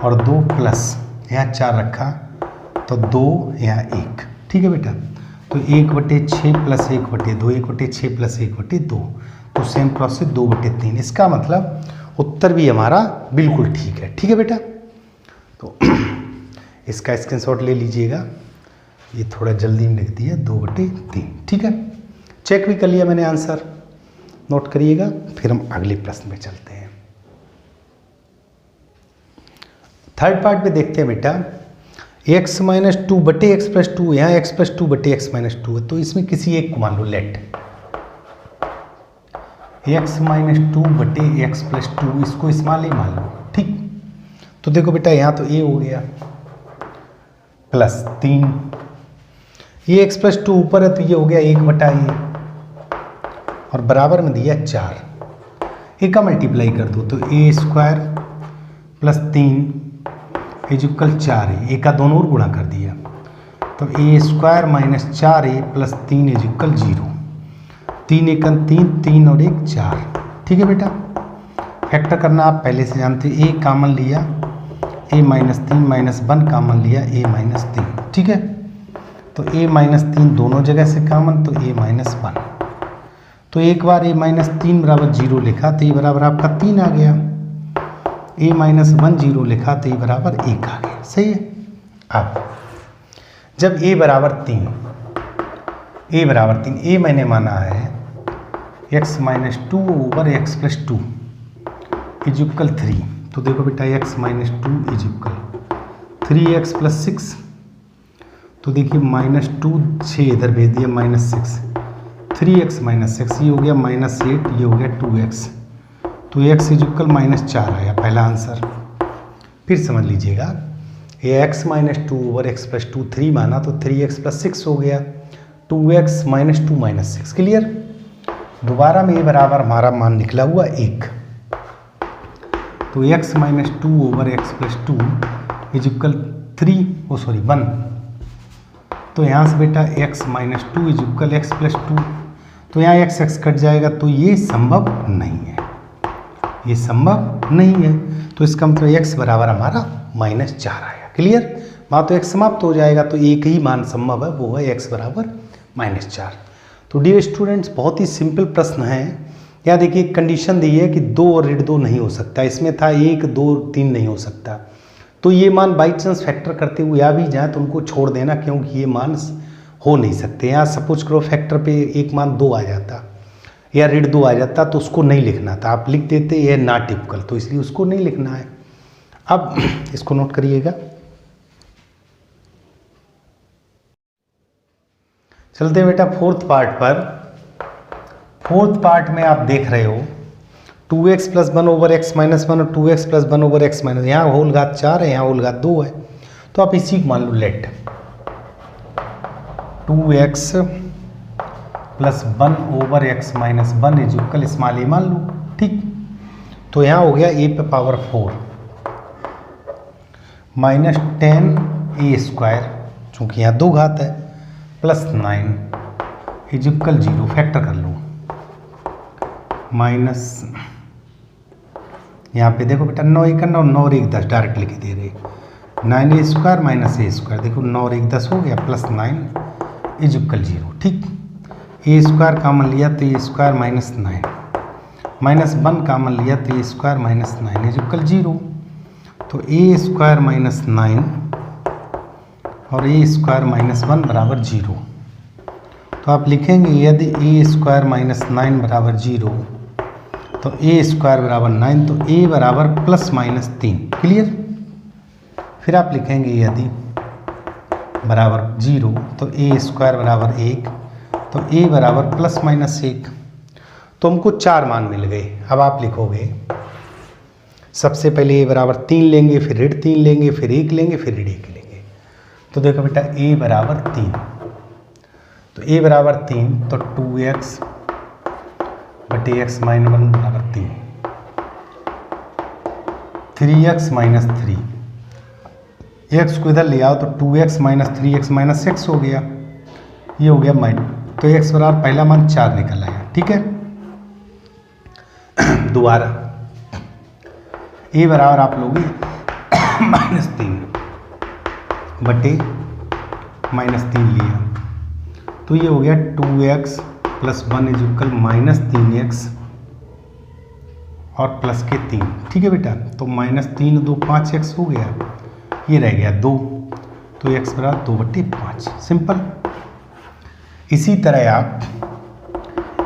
और 2 प्लस यहाँ 4 रखा तो 2 यहाँ 1। ठीक है बेटा। तो 1/6 प्लस 1/2 1/6 प्लस 1/2 तो सेम प्रोसेस 2/3। इसका मतलब उत्तर भी हमारा बिल्कुल ठीक है। ठीक है बेटा। तो इसका स्क्रीनशॉट ले लीजिएगा। ये थोड़ा जल्दी में लिख दिया 2/3। ठीक है। चेक भी कर लिया मैंने आंसर, नोट करिएगा फिर हम अगले प्रश्न पे चलते हैं। थर्ड पार्ट पे देखते हैं बेटा x - 2 बटे x + 2। यहाँ x + 2 बटे x - 2 है तो इसमें किसी एक को मान लो लेट x - 2 बटे x + 2 इसको स्मॉल ही मान लो। ठीक। तो देखो बेटा यहाँ तो a हो गया +3 ये x + 2 ऊपर है तो ये हो गया 1/a और बराबर में दिया 4। a का मल्टीप्लाई कर दो तो a² + 3 इज इक्वल 4a, ए का दोनों ओर गुणा कर दिया तो a square minus 4a plus 3 is equal 0। 3 एकन 3, 3 और 1 4। ठीक है बेटा, फैक्टर करना आप पहले से जानते हैं। a कॉमन लिया, a माइनस 3 माइनस 1 कॉमन लिया, a माइनस 3। ठीक है, तो a माइनस 3 दोनों जगह से कॉमन तो a माइनस 1। तो एक बार a माइनस 3 बराबर 0 लिखा तो a बराबर आपका 3 आ गया। a माइनस 1 0 लिखा तो a बराबर 1 आ गया। सही है। अब जब a बराबर 3, a मैंने माना है x minus 2 over x plus 2 is equal 3। तो देखो बेटा x minus 2 is equal 3x plus 6। तो देखिए माइनस 2 6 इधर भेज दिया माइनस 6, 3x माइनस 6 ये हो गया माइनस 8, ये हो गया 2x। तो x इज इक्वल माइनस 4 आया पहला आंसर। फिर समझ लीजिएगा ये x minus 2 over x plus 2 3 माना तो 3x प्लस 6 हो गया, 2x माइनस 2 माइनस 6। क्लियर। दोबारा में ये बराबर हमारा मान निकला हुआ 1। तो x minus 2 over x plus 2 is equal 1। तो यहाँ से बेटा x minus 2 is equal x plus 2। तो यहाँ x कट जाएगा तो ये संभव नहीं है, ये संभव नहीं है। तो इसका मतलब x बराबर हमारा माइनस 4 आया। क्लियर। वहाँ तो x समाप्त हो जाएगा तो एक ही मान संभव है, वो है x बराबर माइनस 4। तो डियर स्टूडेंट्स बहुत ही सिंपल प्रश्न है। यहाँ देखिए कंडीशन दी है कि 2 और ऋण 2 नहीं हो सकता, इसमें था 1 2 3 नहीं हो सकता। तो ये मान बाई चांस फैक्टर करते हुए आ भी जाए तो उनको छोड़ देना, क्योंकि ये मान हो नहीं सकते। यहाँ सपोज करो फैक्टर पे एक मान 2 आ जाता या ऋण 2 आ जाता तो उसको नहीं लिखना था, आप लिख देते ये नॉट इक्वल, तो इसलिए उसको नहीं लिखना है। अब इसको नोट करिएगा। चलते बेटा फोर्थ पार्ट पर। फोर्थ पार्ट में आप देख रहे हो 2x plus 1 over x minus 1 और 2x plus 1 over x minus, यहाँ होल घात 4 है, यहाँ होल घात 2 है। तो आप इसी को मान लो let 2x plus 1 over x minus 1 is equal small a मान लो। ठीक, तो यहाँ हो गया a पे पावर 4 माइनस 10 a स्क्वायर, चूँकि यहाँ 2 घात है, प्लस 9 इज इक्वल 0। फैक्टर कर लो माइनस, यहाँ पे देखो बेटा 9 1 9, 9 और 1 10 डायरेक्ट लिख दे रहे, 9a square minus a square, देखो 9 और 1 10 हो गया, प्लस 9 इज इक्वल 0। ठीक, a स्क्वायर कॉमन लिया तो a square minus 9, minus 1 common लिया तो a square minus 9 is equal 0। तो a स्क्वायर माइनस 9 और a स्क्वायर माइनस 1 बराबर 0। तो आप लिखेंगे यदि a स्क्वायर माइनस 9 बराबर 0 तो a स्क्वायर बराबर 9, तो a बराबर प्लस माइनस 3। क्लियर। फिर आप लिखेंगे यदि बराबर 0 तो a स्क्वायर बराबर 1, तो a बराबर प्लस माइनस 1। तो हमको 4 मान मिल गए। अब आप लिखोगे सबसे पहले a बराबर 3 लेंगे, फिर ऋण 3 लेंगे, फिर 1 लेंगे, फिर ऋण 1 लेंगे। तो देखो बेटा a बराबर 3, तो a बराबर 3 तो 2x बटे x माइनस 1 बराबर 3, 3x माइनस 3, x को इधर ले आओ तो 2x माइनस 3x माइनस 6 हो गया, ये हो गया माइनस, तो x बराबर पहला मान 4 निकल आया। ठीक है। दोबारा a बराबर आप लोगे माइनस 3 बटे माइनस 3 लिया, तो ये हो गया 2x plus 1 is equal minus 3x और प्लस के 3। ठीक है बेटा, तो माइनस 3 2 5x हो गया, ये रह गया 2, तो x बराबर 2 बटे 5। सिंपल। इसी तरह आप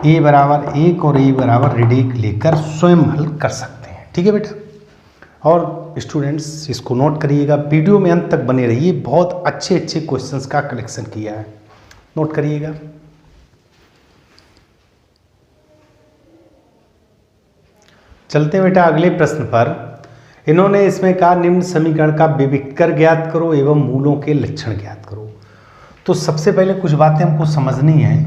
a बराबर 1 और a बराबर ऋण 1 लेकर स्वयं हल कर सकते हैं। ठीक है बेटा। और स्टूडेंट्स इसको नोट करिएगा, वीडियो में अंत तक बने रहिए, बहुत अच्छे अच्छे क्वेश्चंस का कलेक्शन किया है, नोट करिएगा। चलते हैं बेटा अगले प्रश्न पर। इन्होंने इसमें कहा निम्न समीकरण का विविक्तर ज्ञात करो एवं मूलों के लक्षण ज्ञात करो। तो सबसे पहले कुछ बातें हमको समझनी है,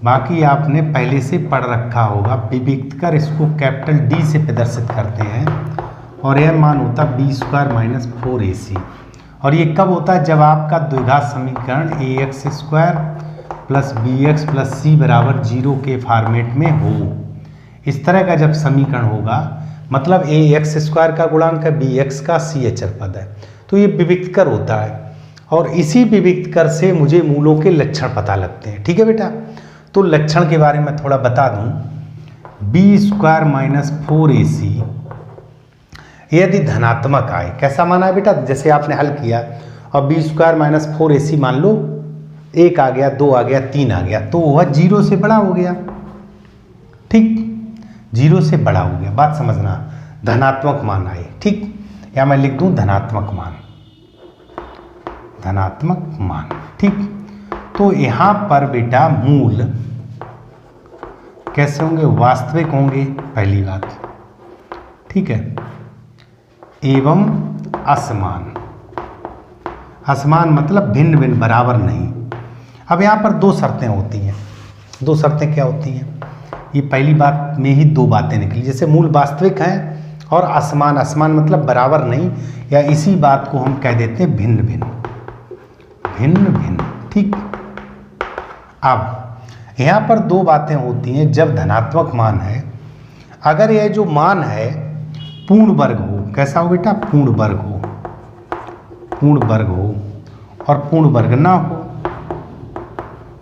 बाकी आपने पहले से पढ़ रखा होगा। विविक्तर इसको कैपिटल D से प्रदर्शित करते हैं, और यह मान होता बी स्क्वायर माइनस 4ac। और ये कब होता है? जब आपका द्विघात समीकरण ax square plus bx plus c बराबर 0 के फॉर्मेट में हो। इस तरह का जब समीकरण होगा, मतलब ax स्क्वायर का गुणांक है, bx का, c अचर पद है, तो ये विविक्तकर होता है। और इसी विविक्तकर से मुझे मूलों के लक्षण पता लगते हैं। ठीक है बेटा, तो लक्षण के बारे में थोड़ा बता दूं। बी स्क्वायर माइनस 4ac यदि धनात्मक आए, कैसा माना है बेटा? जैसे आपने हल किया और बी स्क्वायर माइनस 4ac मान लो 1 आ गया, 2 आ गया, 3 आ गया, तो वह 0 से बड़ा हो गया। ठीक, 0 से बड़ा हो गया, बात समझना। धनात्मक मान आए, ठीक, या मैं लिख दूं धनात्मक मान, धनात्मक मान। ठीक, तो यहां पर बेटा मूल कैसे होंगे? वास्तविक होंगे, पहली बात। ठीक है, एवं असमान। असमान मतलब भिन्न भिन्न, बराबर नहीं। अब यहाँ पर दो शर्तें होती हैं। दो शर्तें क्या होती हैं? ये पहली बात में ही दो बातें निकली, जैसे मूल वास्तविक हैं और असमान। असमान मतलब बराबर नहीं, या इसी बात को हम कह देते हैं भिन्न भिन्न, भिन्न भिन्न। ठीक, अब यहाँ पर दो बातें होती हैं। जब धनात्मक मान है, अगर यह जो मान है पूर्ण वर्ग हो, कैसा हो बेटा? पूर्ण वर्ग हो, पूर्ण वर्ग हो, और पूर्ण वर्ग ना हो,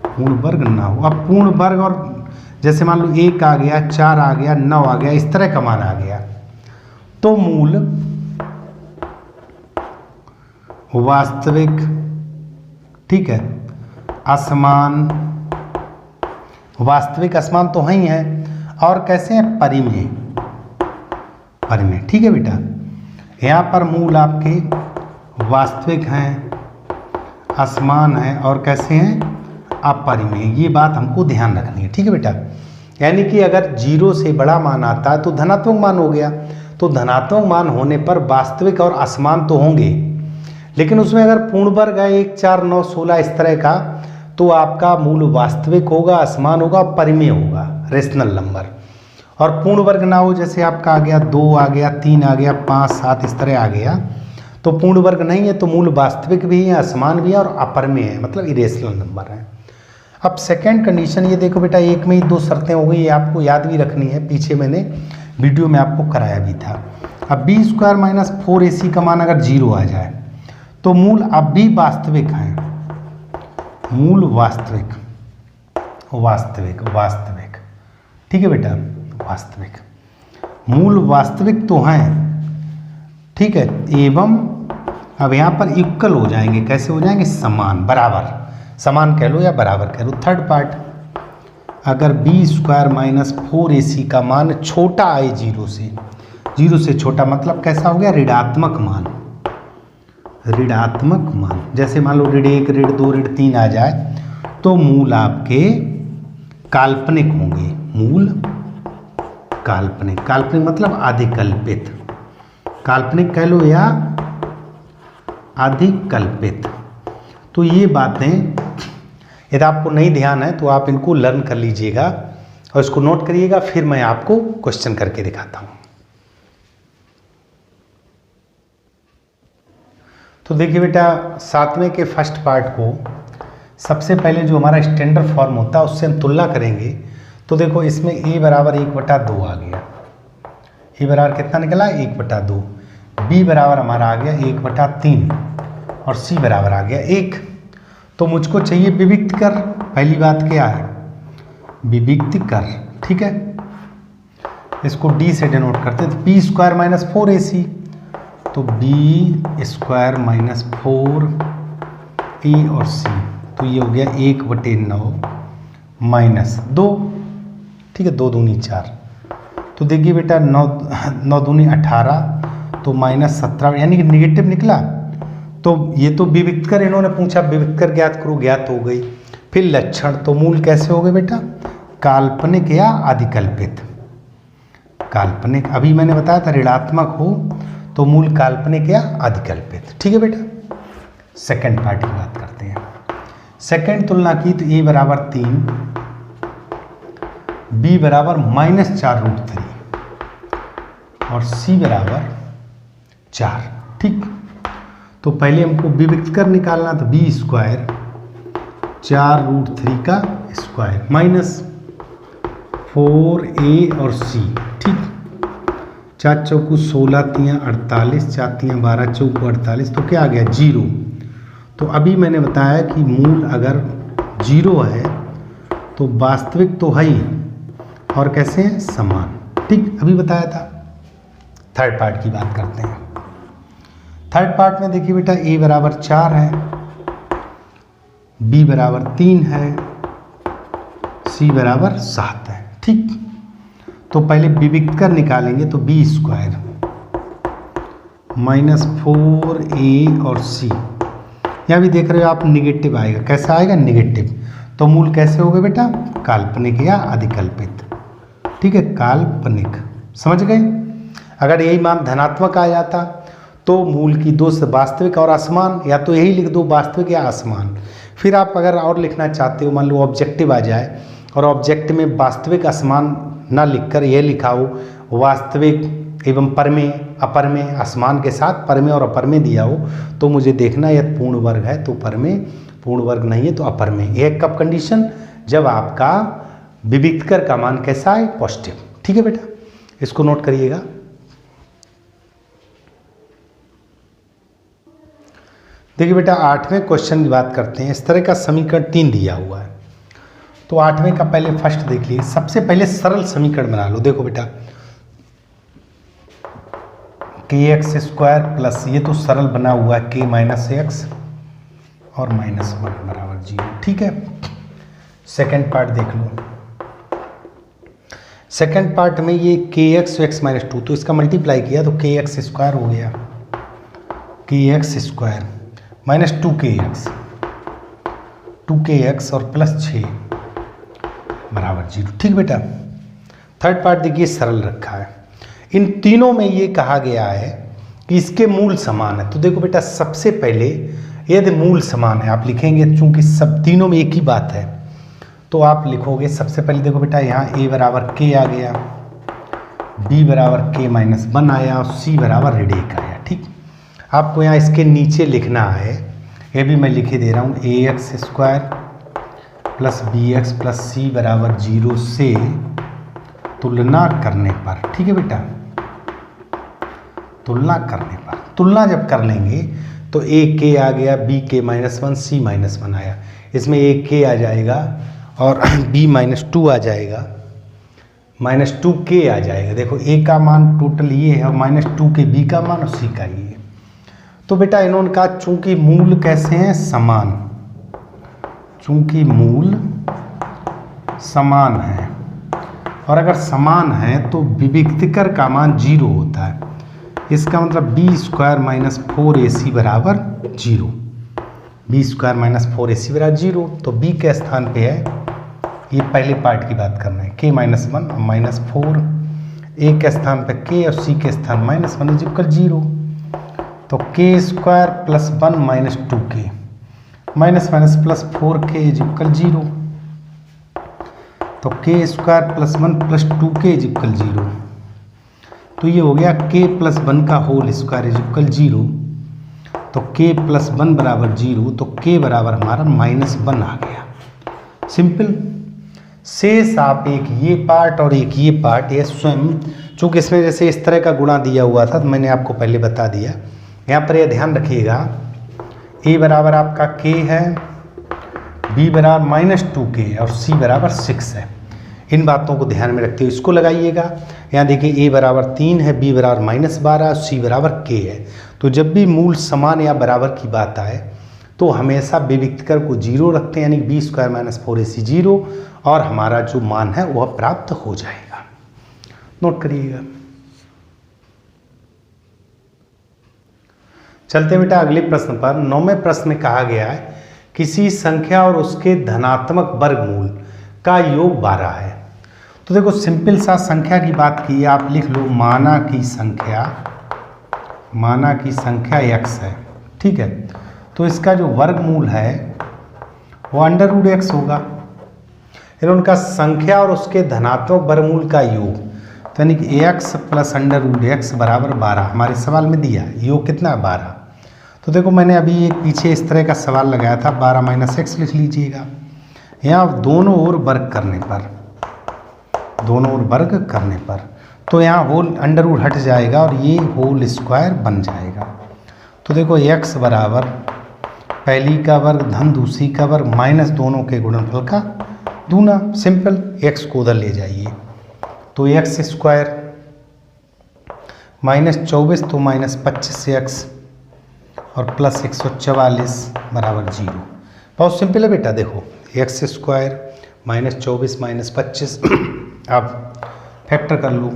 पूर्ण वर्ग ना हो। अब पूर्ण वर्ग, और जैसे मान लो 1 आ गया, 4 आ गया, 9 आ गया, इस तरह का मान आ गया, तो मूल वास्तविक, ठीक है, असमान, वास्तविक असमान तो ही है, और कैसे हैं? परिमेय, परिमेय। ठीक है बेटा, यहाँ पर मूल आपके वास्तविक हैं, असमान है, और कैसे हैं? अपरिमेय। ये बात हमको ध्यान रखनी है। ठीक है बेटा, यानी कि अगर 0 से बड़ा मान आता है तो धनात्मक मान हो गया। तो धनात्मक मान होने पर वास्तविक और असमान तो होंगे, लेकिन उसमें अगर पूर्ण वर्ग है 1, 4, 9, 16 इस तरह का, तो आपका मूल वास्तविक होगा, असमान होगा, परिमेय होगा, रेशनल नंबर। और पूर्ण वर्ग ना हो, जैसे आपका आ गया 2 आ गया, 3 आ गया, 5, 7 इस तरह आ गया, तो पूर्ण वर्ग नहीं है, तो मूल वास्तविक भी है, असमान भी है, और अपरिमेय है, मतलब इरेशनल नंबर है। अब सेकेंड कंडीशन ये देखो बेटा, एक में ही दो शर्तें हो गई, ये आपको याद भी रखनी है, पीछे मैंने वीडियो में आपको कराया भी था। अब बी स्क्वायर माइनस 4ac का मान अगर 0 आ जाए, तो मूल अब भी वास्तविक है, मूल वास्तविक, वास्तविक, वास्तविक। ठीक है बेटा, वास्तविक, मूल वास्तविक तो हैं। ठीक है, एवं अब यहाँ पर इक्वल हो जाएंगे, कैसे हो जाएंगे? समान, बराबर, समान कह लो या बराबर कह लो। थर्ड पार्ट, अगर बी स्क्वायर माइनस 4ac का मान छोटा आए 0 से, 0 से छोटा मतलब कैसा हो गया? ऋणात्मक मान, ऋणात्मक मान। जैसे मान लो ऋण 1, ऋण 2, ऋण 3 आ जाए, तो मूल आपके काल्पनिक होंगे, मूल काल्पनिक। काल्पनिक मतलब अधिकल्पित, काल्पनिक कह लो या अधिकल्पित। तो ये बातें यदि आपको नहीं ध्यान है तो आप इनको लर्न कर लीजिएगा और इसको नोट करिएगा, फिर मैं आपको क्वेश्चन करके दिखाता हूँ। तो देखिए बेटा, 7वें के फर्स्ट पार्ट को सबसे पहले जो हमारा स्टैंडर्ड फॉर्म होता है उससे हम तुलना करेंगे। तो देखो इसमें a बराबर 1/2 आ गया, a बराबर कितना निकला? 1/2। b बराबर हमारा आ गया 1/3 और c बराबर आ गया 1। तो मुझको चाहिए विविक्त कर। पहली बात क्या है? विविक्त कर। ठीक है, इसको d से डिनोट करते हैं। तो b स्क्वायर माइनस 4ac, तो b स्क्वायर माइनस 4a और c, तो ये हो गया 1/9 माइनस 2। ठीक है, 2 दूनी 4। तो देखिए बेटा 9 दूनी 18, तो माइनस 17, यानी कि निगेटिव निकला। तो ये तो विविक्त कर इन्होंने पूछा, विविक्त कर ज्ञात करो, ज्ञात हो गई। फिर लक्षण, तो मूल कैसे हो गए बेटा? काल्पनिक या अधिकल्पित। काल्पनिक, अभी मैंने बताया था ऋणात्मक हो तो मूल काल्पनिक या अधिकल्पित। ठीक है बेटा, सेकंड पार्ट की बात करते हैं। सेकंड तुलना की तो a बराबर 3, b बराबर -4√3 और c बराबर 4। ठीक, तो पहले हमको विविक्तकर निकालना, तो बी स्क्वायर 4√3 का स्क्वायर माइनस 4a और c। ठीक, 4 चौकू 16 तियाँ 48, 4 तियाँ 12 चौकू 48, तो क्या आ गया 0। तो अभी मैंने बताया कि मूल अगर 0 है तो वास्तविक तो है ही, और कैसे हैं, समान। ठीक, अभी बताया था। थर्ड पार्ट की बात करते हैं। थर्ड पार्ट में देखिए बेटा, a बराबर 4 है, b बराबर 3 है, c बराबर 7 है। ठीक, तो पहले विविक्तकर निकालेंगे, तो बी स्क्वायर माइनस 4a और c, यहाँ भी देख रहे हो आप निगेटिव आएगा। कैसा आएगा, निगेटिव। तो मूल कैसे हो गए बेटा, काल्पनिक या अधिकल्पित। ठीक है, काल्पनिक, समझ गए। अगर यही मान धनात्मक आ जाता तो मूल की दो वास्तविक और असमान, या तो यही लिख दो वास्तविक या असमान। फिर आप अगर और लिखना चाहते हो, मान लो ऑब्जेक्टिव आ जाए और ऑब्जेक्ट में वास्तविक असमान ना लिखकर यह लिखा हो वास्तविक एवं परमेय अपरमेय, असमान के साथ परमेय और अपरमेय दिया हो, तो मुझे देखना यदि पूर्ण वर्ग है तो परमेय, पूर्ण वर्ग नहीं है तो अपरमेय। यह कब कंडीशन, जब आपका विविक्तकर का मान कैसा है, पॉजिटिव। ठीक है बेटा, इसको नोट करिएगा। देखिए बेटा, 8वें क्वेश्चन की बात करते हैं। इस तरह का समीकरण 3 दिया हुआ है, तो 8वें का पहले फर्स्ट देख लीजिए। सबसे पहले सरल समीकरण बना लो। देखो बेटा, kx² प्लस, ये तो सरल बना हुआ है, k माइनस एक्स और -1 बराबर 0। ठीक है, सेकेंड पार्ट देख लो। सेकेंड पार्ट में ये kx x - 2, तो इसका मल्टीप्लाई किया तो kx² हो गया, kx² माइनस 2kx और प्लस 6 बराबर 0। ठीक बेटा, थर्ड पार्ट देखिए सरल रखा है। इन तीनों में ये कहा गया है कि इसके मूल समान है। तो देखो बेटा, सबसे पहले यदि मूल समान है, आप लिखेंगे, चूंकि सब तीनों में एक ही बात है, तो आप लिखोगे सबसे पहले। देखो बेटा, यहाँ a बराबर k आ गया, b बराबर k - 1 आया और c बराबर ऋण 1 आया। ठीक, आपको यहाँ इसके नीचे लिखना है, ये भी मैं लिखे दे रहा हूँ, ax² plus bx plus c बराबर 0 से तुलना करने पर। ठीक है बेटा, तुलना करने पर, तुलना जब कर लेंगे तो a k आ गया, b k - 1, c - 1 आया। इसमें a k आ जाएगा और b - 2 आ जाएगा, -2k आ जाएगा। देखो a का मान टोटल ये है और -2k b का मान और c का ये। तो बेटा इन्होंने कहा चूंकि मूल कैसे हैं, समान, चूंकि मूल समान है, और अगर समान है तो विविक्तकर का मान 0 होता है। इसका मतलब b² - 4ac बराबर 0, b² - 4ac बराबर 0। तो b के स्थान पे है, ये पहले पार्ट की बात करना है, k - 1 और -4, a के स्थान पे k और c के स्थान -1 इक्वल 0। तो k² plus 1 - 2k plus 4k equal 0। तो k² plus 1 plus 2k equal 0। तो ये हो गया k प्लस 1 का होल स्क्वायर इक्वल 0। तो k प्लस 1 बराबर 0, तो k बराबर हमारा -1 आ गया। सिंपल। शेष आप एक ये पार्ट और एक ये पार्ट, ये स्वयं, चूँकि इसमें जैसे इस तरह का गुणा दिया हुआ था तो मैंने आपको पहले बता दिया। यहाँ पर यह ध्यान रखिएगा, a बराबर आपका k है, b बराबर -2k और c बराबर 6 है। इन बातों को ध्यान में रखते हुए इसको लगाइएगा। यहाँ देखिए a बराबर 3 है, b बराबर -12 और c बराबर k है। तो जब भी मूल समान या बराबर की बात आए तो हमेशा विविक्तकर को 0 रखते हैं, यानी b² - 4ac 0, और हमारा जो मान है वह प्राप्त हो जाएगा। नोट करिएगा। चलते बेटा अगले प्रश्न पर। 9वें प्रश्न में कहा गया है किसी संख्या और उसके धनात्मक वर्गमूल का योग 12 है। तो देखो सिंपल सा संख्या की बात की, आप लिख लो माना की संख्या x है। ठीक है, तो इसका जो वर्गमूल है वो √x होगा। फिर उनका संख्या और उसके धनात्मक वर्गमूल का योग, तो यानी कि X plus under root X बराबर 12 हमारे सवाल में दिया है। योग कितना है 12। तो देखो मैंने अभी एक पीछे इस तरह का सवाल लगाया था, 12 माइनस एक्स लिख लीजिएगा। यहाँ दोनों ओर वर्ग करने पर, दोनों ओर वर्ग करने पर तो यहाँ होल अंडर रूट हट जाएगा और ये होल स्क्वायर बन जाएगा। तो देखो x बराबर पहली का वर्ग धन दूसरी का वर्ग माइनस दोनों के गुणनफल का दूना। सिंपल, x को उधर ले जाइए तो एक्स स्क्वायर माइनस 24 तो माइनस 25x और प्लस 144 बराबर 0। बहुत सिंपल है बेटा। देखो एक्स स्क्वायर माइनस 24 माइनस 25 अब फैक्टर कर लो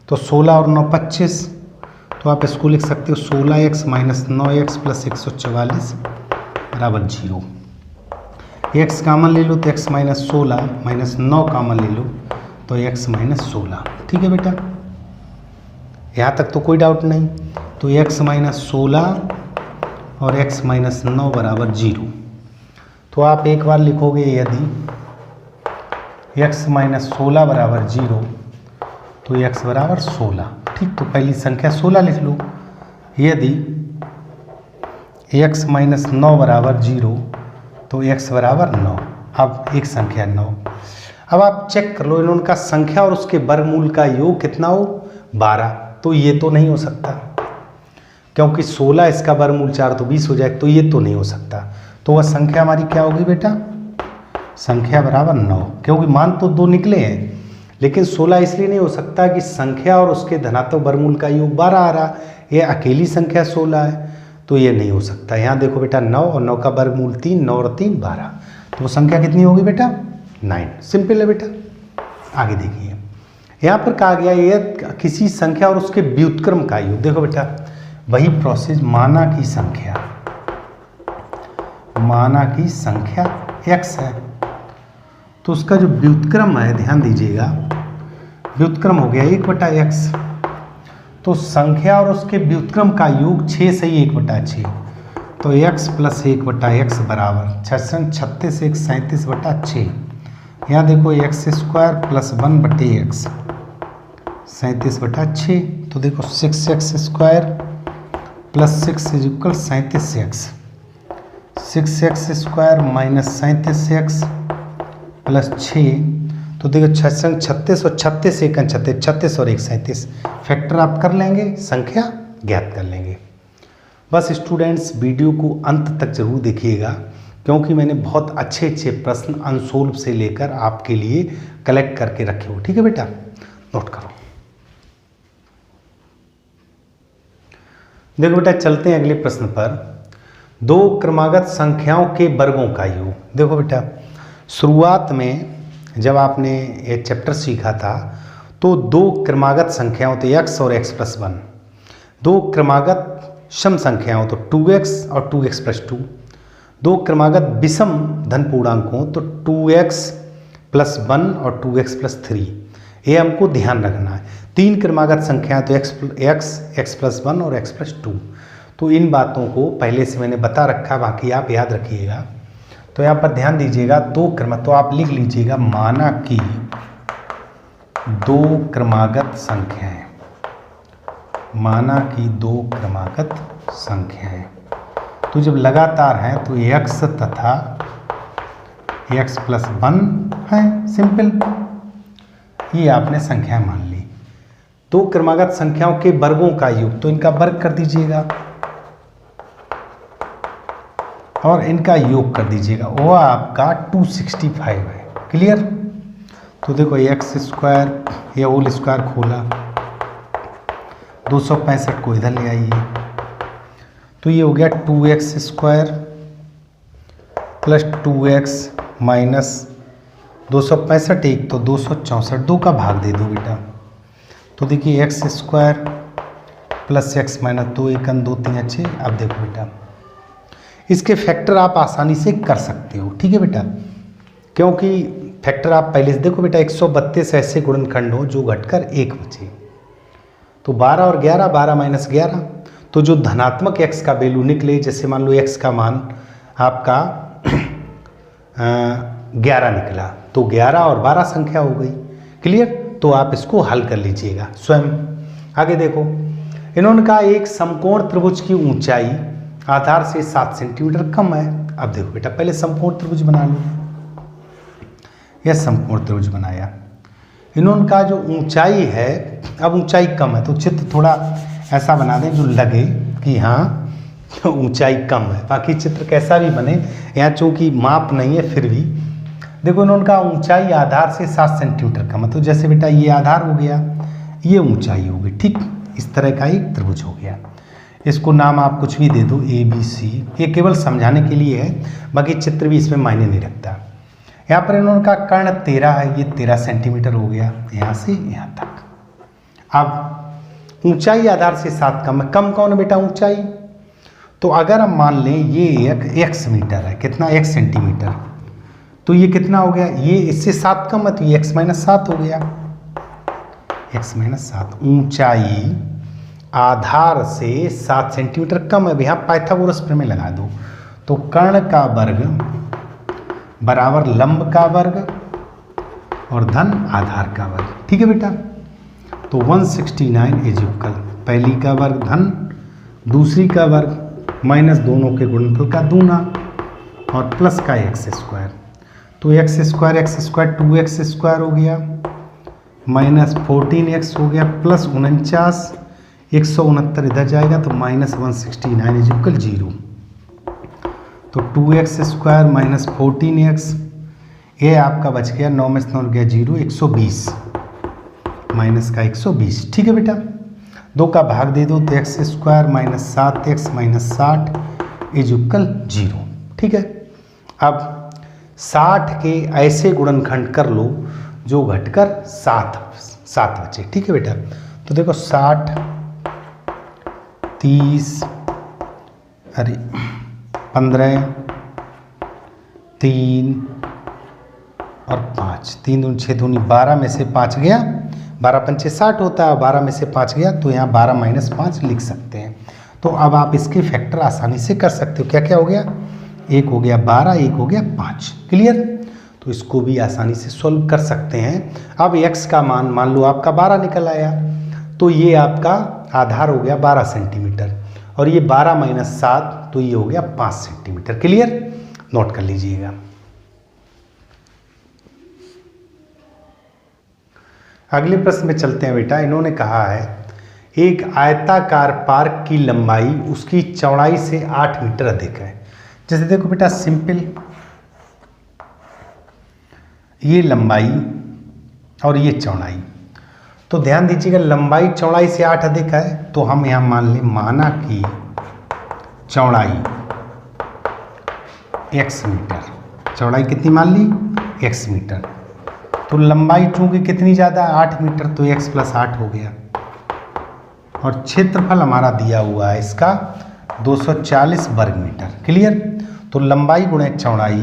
तो 16 और 9 25, तो आप इसको लिख सकते हो 16x माइनस 9x प्लस 144 बराबर 0। x कामन ले लो तो x माइनस 16 माइनस 9 कामन ले लो तो x माइनस 16। ठीक है बेटा, यहाँ तक तो कोई डाउट नहीं। तो x माइनस 16 और x माइनस 9 बराबर 0। तो आप एक बार लिखोगे यदि x माइनस 16 बराबर 0 तो x बराबर 16। ठीक, तो पहली संख्या 16 लिख लो। यदि x माइनस 9 बराबर 0 तो x बराबर 9। अब एक संख्या 9। अब आप चेक कर लो इन्होंने का संख्या और उसके वर्गमूल का योग कितना हो 12। तो ये तो नहीं हो सकता क्योंकि 16 इसका वर्गमूल 4 तो 20 हो जाए, तो ये तो नहीं हो सकता। तो वह संख्या हमारी क्या होगी बेटा, संख्या बराबर 9, क्योंकि मान तो 2 निकले हैं लेकिन 16 इसलिए नहीं हो सकता कि संख्या और उसके धनात्मक वर्गमूल का योग 12 आ रहा, ये अकेली संख्या 16 है, तो ये नहीं हो सकता। यहाँ देखो बेटा 9 और 9 का वर्गमूल 3, 9 और 3 12, तो वो संख्या कितनी होगी बेटा 9। सिंपल है बेटा। आगे देखिए यहाँ पर कहा गया ये किसी संख्या और उसके व्युत्क्रम का योग। देखो बेटा वही प्रोसेस, माना की संख्या, माना की संख्या x है तो उसका जो व्युत्क्रम है ध्यान दीजिएगा, व्युत्क्रम हो गया 1/x। तो संख्या और उसके व्युत्क्रम का योग 6 से ही 1/6, तो x प्लस 1/x बराबर 36 1 37/6। यहाँ देखो x स्क्वायर प्लस 1/x 37/6। तो देखो 6x square plus 6 is equal 37x, 6x square minus 37x plus 6। तो देखो 36 और 36 1 36, 36 और 1 37, फैक्टर आप कर लेंगे, संख्या ज्ञात कर लेंगे। बस स्टूडेंट्स वीडियो को अंत तक जरूर देखिएगा क्योंकि मैंने बहुत अच्छे अच्छे प्रश्न अनसोल्व से लेकर आपके लिए कलेक्ट करके रखे हो। ठीक है बेटा, नोट करो। देखो बेटा चलते हैं अगले प्रश्न पर। 2 क्रमागत संख्याओं के वर्गों का योग। देखो बेटा शुरुआत में जब आपने ये चैप्टर सीखा था तो 2 क्रमागत संख्याओं तो x और x प्लस 1, 2 क्रमागत सम संख्याओं तो 2x और 2x प्लस 2, 2 क्रमागत विषम धन पूर्णांकों तो 2x प्लस 1 और 2x प्लस 3, ये हमको ध्यान रखना है। 3 क्रमागत संख्याएं तो x प्लस 1 और x प्लस 2। तो इन बातों को पहले से मैंने बता रखा, बाकी आप याद रखिएगा। तो यहाँ पर ध्यान दीजिएगा 2 क्रम, तो आप लिख लीजिएगा माना कि 2 क्रमागत संख्याएं, माना कि 2 क्रमागत संख्याएं तो जब लगातार हैं तो x तथा x प्लस 1 है। सिंपल, ये आपने संख्या मान ली। 2 क्रमागत संख्याओं के वर्गों का योग, तो इनका वर्ग कर दीजिएगा और इनका योग कर दीजिएगा, वो आपका 265 है। क्लियर। तो देखो एक्स स्क्वायर, ये होल स्क्वायर खोला, 265 को इधर ले आइए, तो ये हो गया 2x square plus 2x minus 265 एक तो 264, 2 का भाग दे दो बेटा। तो देखिए x square plus x minus 2 1 2 3 6। अब देखो बेटा इसके फैक्टर आप आसानी से कर सकते हो। ठीक है बेटा, क्योंकि फैक्टर आप पहले से देखो बेटा 132 ऐसे गुणनखंड हो जो घटकर 1 बचे, तो 12 और 11, 12 माइनस 11, तो जो धनात्मक x का वैल्यू निकले, जैसे मान लो x का मान आपका 11 निकला, तो 11 और 12 संख्या हो गई। क्लियर। तो आप इसको हल कर लीजिएगा स्वयं। आगे देखो, इन्होंने कहा एक समकोण त्रिभुज की ऊंचाई आधार से 7 सेंटीमीटर कम है। अब देखो बेटा, पहले समकोण त्रिभुज बना लो। यह समकोण त्रिभुज बनाया, इन्होंने कहा जो ऊंचाई है, अब ऊंचाई कम है तो चित्र थोड़ा ऐसा बना दें जो लगे कि हाँ ऊंचाई कम है। बाकी चित्र कैसा भी बने, यहाँ चूंकि माप नहीं है फिर भी देखो, इन्होंने कहा ऊंचाई आधार से 7 सेंटीमीटर कम है। तो जैसे बेटा ये आधार हो गया, ये ऊंचाई हो गई, ठीक इस तरह का एक त्रिभुज हो गया। इसको नाम आप कुछ भी दे दो, ABC। ये केवल समझाने के लिए है, बाकी चित्र भी इसमें मायने नहीं रखता। यहाँ पर इन्होंने कहा कर्ण 13 है, ये 13 सेंटीमीटर हो गया यहाँ से यहाँ तक। अब ऊंचाई आधार से 7 कम है। कम कौन है बेटा? ऊंचाई। तो अगर हम मान लें ये एक x मीटर है, कितना? x सेंटीमीटर, तो ये कितना हो गया? ये इससे 7 कम है तो ये x-7 हो गया, x-7। ऊंचाई आधार से 7 सेंटीमीटर कम है। यहाँ पाइथागोरस प्रमेय लगा दो, तो कर्ण का वर्ग बराबर लंब का वर्ग और धन आधार का वर्ग। ठीक है बेटा, तो 169 इज इक्वल पहली का वर्ग धन दूसरी का वर्ग माइनस दोनों के गुणनफल का दूना और प्लस का x²। तो x² 2x² हो गया माइनस 14x हो गया प्लस 49, 169 इधर जाएगा तो माइनस 169 इज इक्वल 0। तो 2x² माइनस 14x, ये आपका बच गया 9 में 9 गया 0, 120 माइनस का 120। ठीक है बेटा, 2 का भाग दे दो तो x² minus 7x minus 60 is equal 0। ठीक है, अब 60 के ऐसे गुणनखंड कर लो जो घटकर 7 बचे। ठीक है बेटा, तो देखो 60, 30, 15, 3 और 5, 3 दूनी 6 दूनी 12 में से 5 गया, 12 पंचे 60 होता है, 12 में से 5 गया तो यहाँ 12 माइनस 5 लिख सकते हैं। तो अब आप इसके फैक्टर आसानी से कर सकते हो। क्या क्या हो गया? 1 हो गया 12, 1 हो गया 5। क्लियर? तो इसको भी आसानी से सॉल्व कर सकते हैं। अब x का मान लो आपका 12 निकल आया, तो ये आपका आधार हो गया 12 सेंटीमीटर और ये 12 माइनस 7 तो ये हो गया 5 सेंटीमीटर। क्लियर? नोट कर लीजिएगा। अगले प्रश्न में चलते हैं बेटा। इन्होंने कहा है एक आयताकार पार्क की लंबाई उसकी चौड़ाई से 8 मीटर अधिक है। जैसे देखो बेटा, सिंपल ये लंबाई और ये चौड़ाई, तो ध्यान दीजिएगा लंबाई चौड़ाई से 8 अधिक है तो हम यहाँ मान लें माना कि चौड़ाई x मीटर, चौड़ाई कितनी मान ली? x metre. तो लंबाई चूंकि कितनी ज़्यादा 8 मीटर तो x + 8 हो गया और क्षेत्रफल हमारा दिया हुआ है इसका 240 वर्ग मीटर। क्लियर? तो लंबाई गुणे चौड़ाई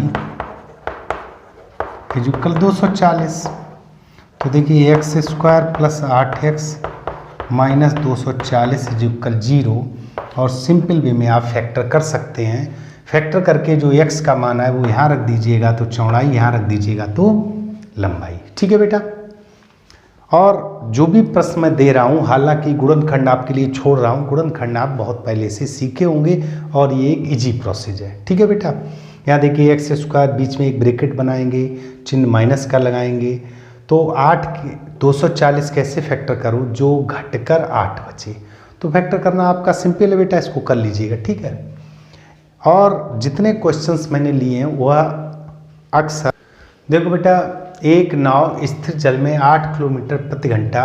इज इक्वल 240। तो देखिए x² + 8x minus 240 is equal 0 और सिंपल वे में आप फैक्टर कर सकते हैं। फैक्टर करके जो x का मान है वो यहाँ रख दीजिएगा तो चौड़ाई, यहाँ रख दीजिएगा तो लंबाई। ठीक है बेटा, और जो भी प्रश्न मैं दे रहा हूँ, हालांकि गुणनखंड आपके लिए छोड़ रहा हूँ, गुणनखंड आप बहुत पहले से सीखे होंगे और ये एक इजी प्रोसेस है। ठीक है बेटा, यहाँ देखिए x² बीच में एक ब्रैकेट बनाएंगे, चिन्ह माइनस का लगाएंगे, तो 240 कैसे फैक्टर करूँ जो घटकर 8 बचे। तो फैक्टर करना आपका सिंपल है बेटा, इसको कर लीजिएगा। ठीक है, और जितने क्वेश्चंस मैंने लिए हैं वह अक्सर देखो बेटा, एक नाव स्थिर जल में 8 किलोमीटर प्रति घंटा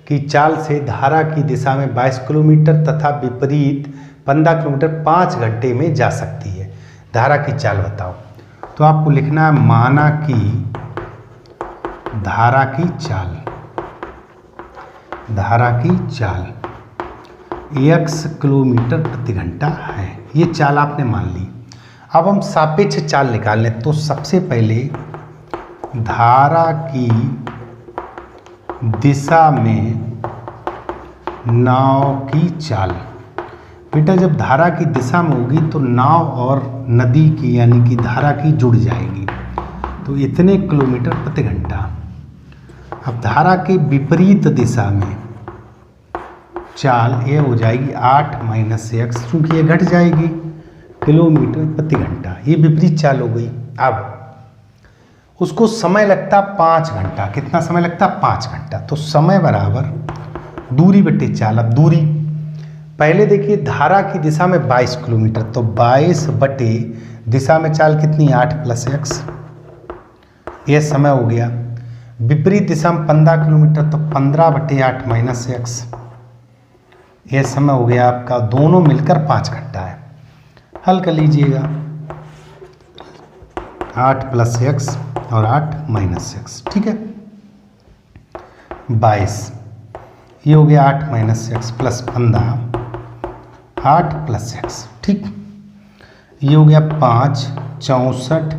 की चाल से धारा की दिशा में 22 किलोमीटर तथा विपरीत 15 किलोमीटर 5 घंटे में जा सकती है। धारा की चाल बताओ। तो आपको लिखना है माना कि धारा की चाल x किलोमीटर प्रति घंटा है। ये चाल आपने मान ली। अब हम सापेक्ष चाल निकाल लें। तो सबसे पहले धारा की दिशा में नाव की चाल। बेटा जब धारा की दिशा में होगी तो नाव और नदी की यानी कि धारा की जुड़ जाएगी, तो इतने किलोमीटर प्रति घंटा। अब धारा के विपरीत दिशा में चाल ये हो जाएगी 8 - x, चूँकि ये घट जाएगी किलोमीटर प्रति घंटा, ये विपरीत चाल हो गई। अब उसको समय लगता 5 घंटा, कितना समय लगता 5 घंटा, तो समय बराबर दूरी बटे चाल। अब दूरी पहले देखिए धारा की दिशा में 22 किलोमीटर, तो 22 बटे दिशा में चाल कितनी 8 + x, ये समय हो गया। विपरीत दिशा में 15 किलोमीटर, तो 15 बटे 8 - x, ये समय हो गया आपका। दोनों मिलकर 5 घंटा है। हल कर लीजिएगा, 8 + x और 8 - x, ठीक है। 22 ये हो गया 8 - x प्लस 15, 8 + x, ठीक। ये हो गया 5 × 64,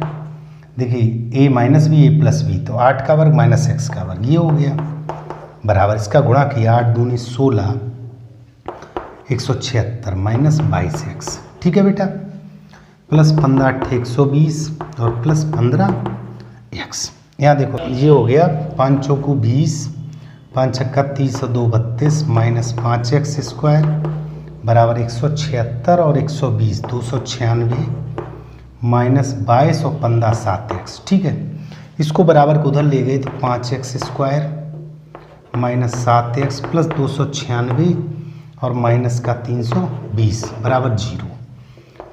देखिए a - b a + b, तो 8 का वर्ग - x का वर्ग, ये हो गया बराबर। इसका गुणा किया 8 दूनी 16, 176 - 22x, ठीक है बेटा। प्लस 15 × 120 और प्लस 15x। यहाँ देखो ये हो गया 5 × 4 = 20, 5 × 6 = 30 और 2 = 32 - 5x² बराबर 176 और 120 296 - 22 और 15 7x, ठीक है। इसको बराबर को उधर ले गए तो 5x² - 7x प्लस 296 और माइनस का 320 बराबर 0।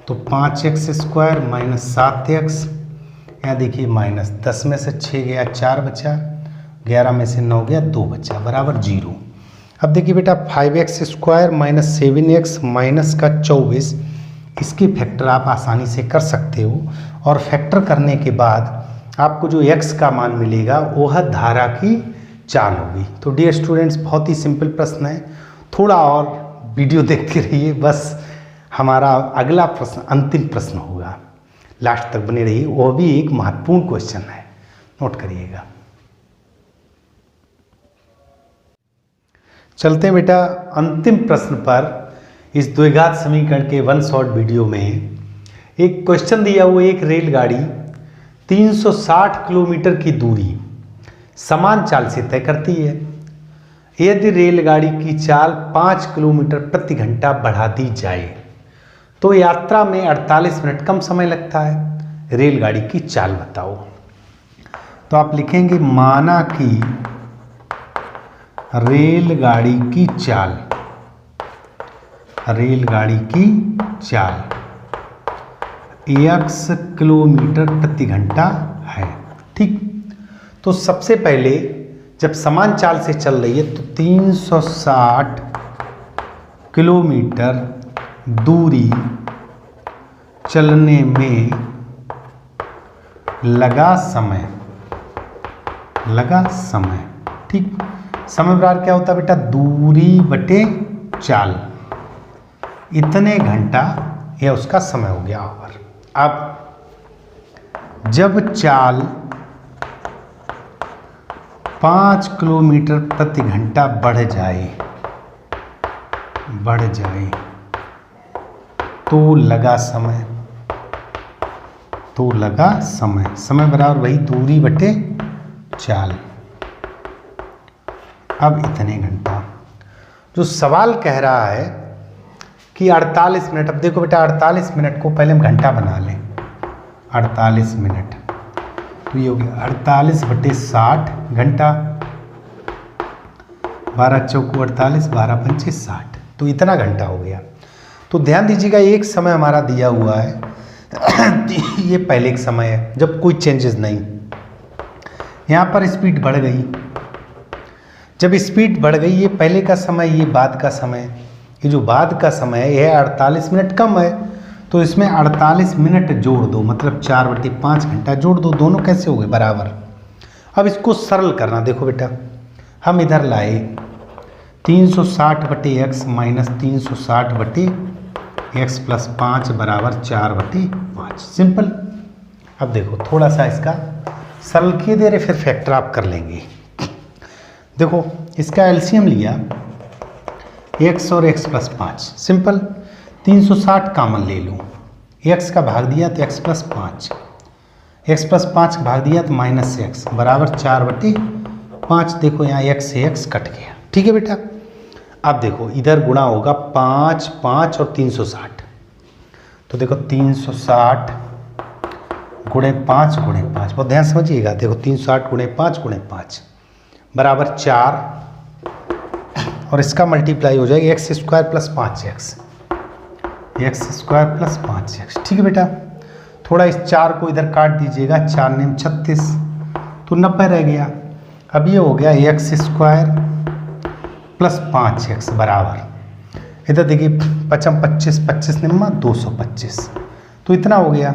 तो 5x² - 7x, यहाँ देखिए माइनस 10 में से 6 गया 4 बचा, 11 में से 9 गया 2 बचा बराबर 0। अब देखिए बेटा 5x² - 7x माइनस का 24, इसके फैक्टर आप आसानी से कर सकते हो, और फैक्टर करने के बाद आपको जो x का मान मिलेगा वह धारा की चाल होगी। तो डियर स्टूडेंट्स, बहुत ही सिंपल प्रश्न है, थोड़ा और वीडियो देखते रहिए। बस हमारा अगला प्रश्न अंतिम प्रश्न होगा, लास्ट तक बने रहिए, वो भी एक महत्वपूर्ण क्वेश्चन है, नोट करिएगा। चलते हैं बेटा अंतिम प्रश्न पर। इस द्विघात समीकरण के वन शॉट वीडियो में एक क्वेश्चन दिया हुआ, एक रेलगाड़ी 360 किलोमीटर की दूरी समान चाल से तय करती है। यदि रेलगाड़ी की चाल 5 किलोमीटर प्रति घंटा बढ़ा दी जाए तो यात्रा में 48 मिनट कम समय लगता है। रेलगाड़ी की चाल बताओ। तो आप लिखेंगे माना कि रेलगाड़ी की चाल x किलोमीटर प्रति घंटा है, ठीक। तो सबसे पहले जब समान चाल से चल रही है तो 360 किलोमीटर दूरी चलने में लगा समय, ठीक। समय बराबर क्या होता है बेटा, दूरी बटे चाल, इतने घंटा यह उसका समय हो गया ओवर। अब जब चाल 5 किलोमीटर प्रति घंटा बढ़ जाए तो लगा समय, समय बराबर वही दूरी बटे चाल। अब इतने घंटा, जो सवाल कह रहा है कि 48 मिनट। अब देखो बेटा 48 मिनट को पहले हम घंटा बना लें, 48 मिनट, तो ये हो गया 48 बटे 60 घंटा, 12 चौको 48, 12 पंचे 60, तो इतना घंटा हो गया। तो ध्यान दीजिएगा एक समय हमारा दिया हुआ है ये पहले एक समय है जब कोई चेंजेस नहीं, यहाँ पर स्पीड बढ़ गई। जब स्पीड बढ़ गई, ये पहले का समय, ये बाद का समय, ये जो बाद का समय है यह 48 मिनट कम है, तो इसमें 48 मिनट जोड़ दो, मतलब 4/5 घंटा जोड़ दो, दोनों कैसे हो गए बराबर। अब इसको सरल करना, देखो बेटा हम इधर लाए 360 बटे x माइनस 360 बटे x प्लस 5 बराबर 4/5, सिंपल। अब देखो थोड़ा सा इसका सरल किए दे रहे, फिर फैक्टर आप कर लेंगे। देखो इसका एलसीएम लिया x और x प्लस 5, सिंपल। 360 कामन ले लो, x का भाग दिया तो x प्लस 5, x प्लस 5 का भाग दिया तो माइनस x बराबर 4/5। 5 देखो यहाँ x से x कट गया, ठीक है बेटा। अब देखो इधर गुणा होगा 5 5 और 360, तो देखो 360 गुणे 5 गुणे 5, बहुत ध्यान समझिएगा। देखो 360 गुणे 5 बराबर 4, और इसका मल्टीप्लाई हो जाएगा x square plus 5x, x square plus 5x, ठीक है बेटा। थोड़ा इस 4 को इधर काट दीजिएगा, 4 ने 36, तो 90 रह गया। अब ये हो गया एक्स स्क्वायर प्लस 5x बराबर, इधर देखिए 5 25 25 निम्मा 225, तो इतना हो गया।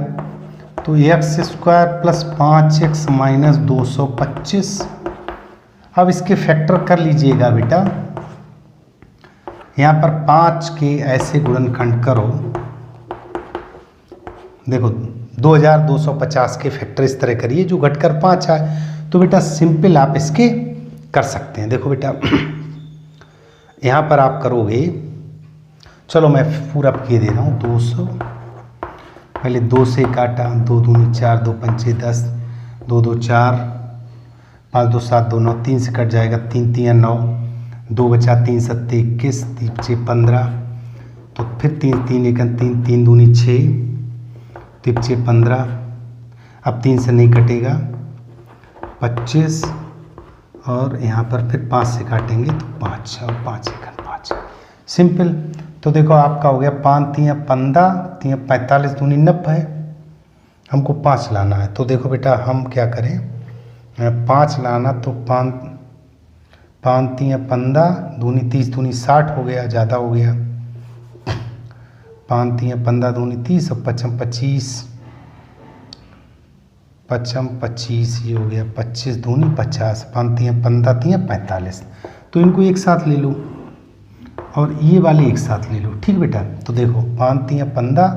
तो x square plus 5x minus 225। अब इसके फैक्टर कर लीजिएगा बेटा, यहाँ पर 5 के ऐसे गुणनखंड करो, देखो 2250 के फैक्टर इस तरह करिए जो घटकर 5 आए, तो बेटा सिंपल आप इसके कर सकते हैं। देखो बेटा यहाँ पर आप करोगे, चलो मैं पूरा किए दे रहा हूँ, 200 पहले 2 से काटा, 2 दूनी 4, 2 पंचे 10, 2 2 4, 5 2 7 2 9, 3 से कट जाएगा, 3 3 9, 2 बचा 3 7 21, 3 6 15, तो फिर 3 3 1 3, 3 दूनी 6, 3 6 15, अब 3 से नहीं कटेगा 25, और यहाँ पर फिर 5 से काटेंगे तो 5 और 5 1 5, सिंपल। तो देखो आपका हो गया 5 3 15, 3 45 दूनी 90, हमको 5 लाना है। तो देखो बेटा हम क्या करें, 5 लाना, तो 5 3 15 दूनी 30 दूनी 60 हो गया, ज़्यादा हो गया, 5 3 15 दूनी 30 और 5 25, 5 25 ये हो गया, 25 दूनी 50, 5 3 15 3 45, तो इनको एक साथ ले लो और ये वाले एक साथ ले लो, ठीक बेटा। तो देखो 5 3 15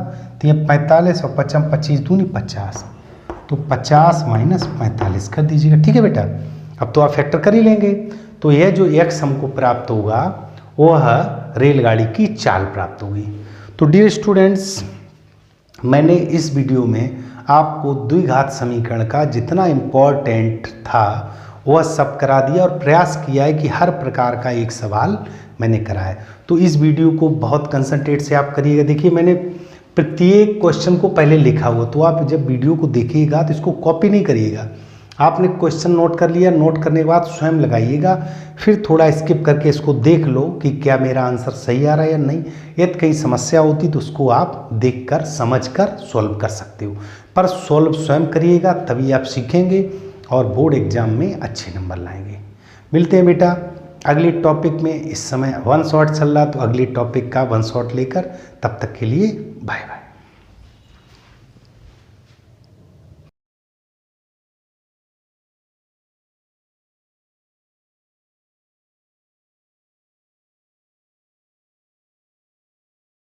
3 45 और 5 25 दूनी 50, तो 50 माइनस 45 कर दीजिएगा, ठीक है बेटा। अब तो आप फैक्टर कर ही लेंगे, तो यह जो x हमको प्राप्त होगा वह रेलगाड़ी की चाल प्राप्त होगी। तो डियर स्टूडेंट्स, मैंने इस वीडियो में आपको द्विघात समीकरण का जितना इम्पोर्टेंट था वह सब करा दिया और प्रयास किया है कि हर प्रकार का एक सवाल मैंने कराया। तो इस वीडियो को बहुत कंसंट्रेट से आप करिएगा। देखिए मैंने प्रत्येक क्वेश्चन को पहले लिखा हुआ, तो आप जब वीडियो को देखिएगा तो इसको कॉपी नहीं करिएगा, आपने क्वेश्चन नोट कर लिया, नोट करने के बाद स्वयं लगाइएगा, फिर थोड़ा स्किप करके इसको देख लो कि क्या मेरा आंसर सही आ रहा है या नहीं। यदि कहीं समस्या होती तो उसको आप देखकर समझकर सॉल्व कर सकते हो, पर सॉल्व स्वयं करिएगा, तभी आप सीखेंगे और बोर्ड एग्जाम में अच्छे नंबर लाएंगे। मिलते हैं बेटा अगले टॉपिक में। इस समय 1 शॉट चल रहा, तो अगले टॉपिक का 1 शॉट लेकर, तब तक के लिए बाय बाय।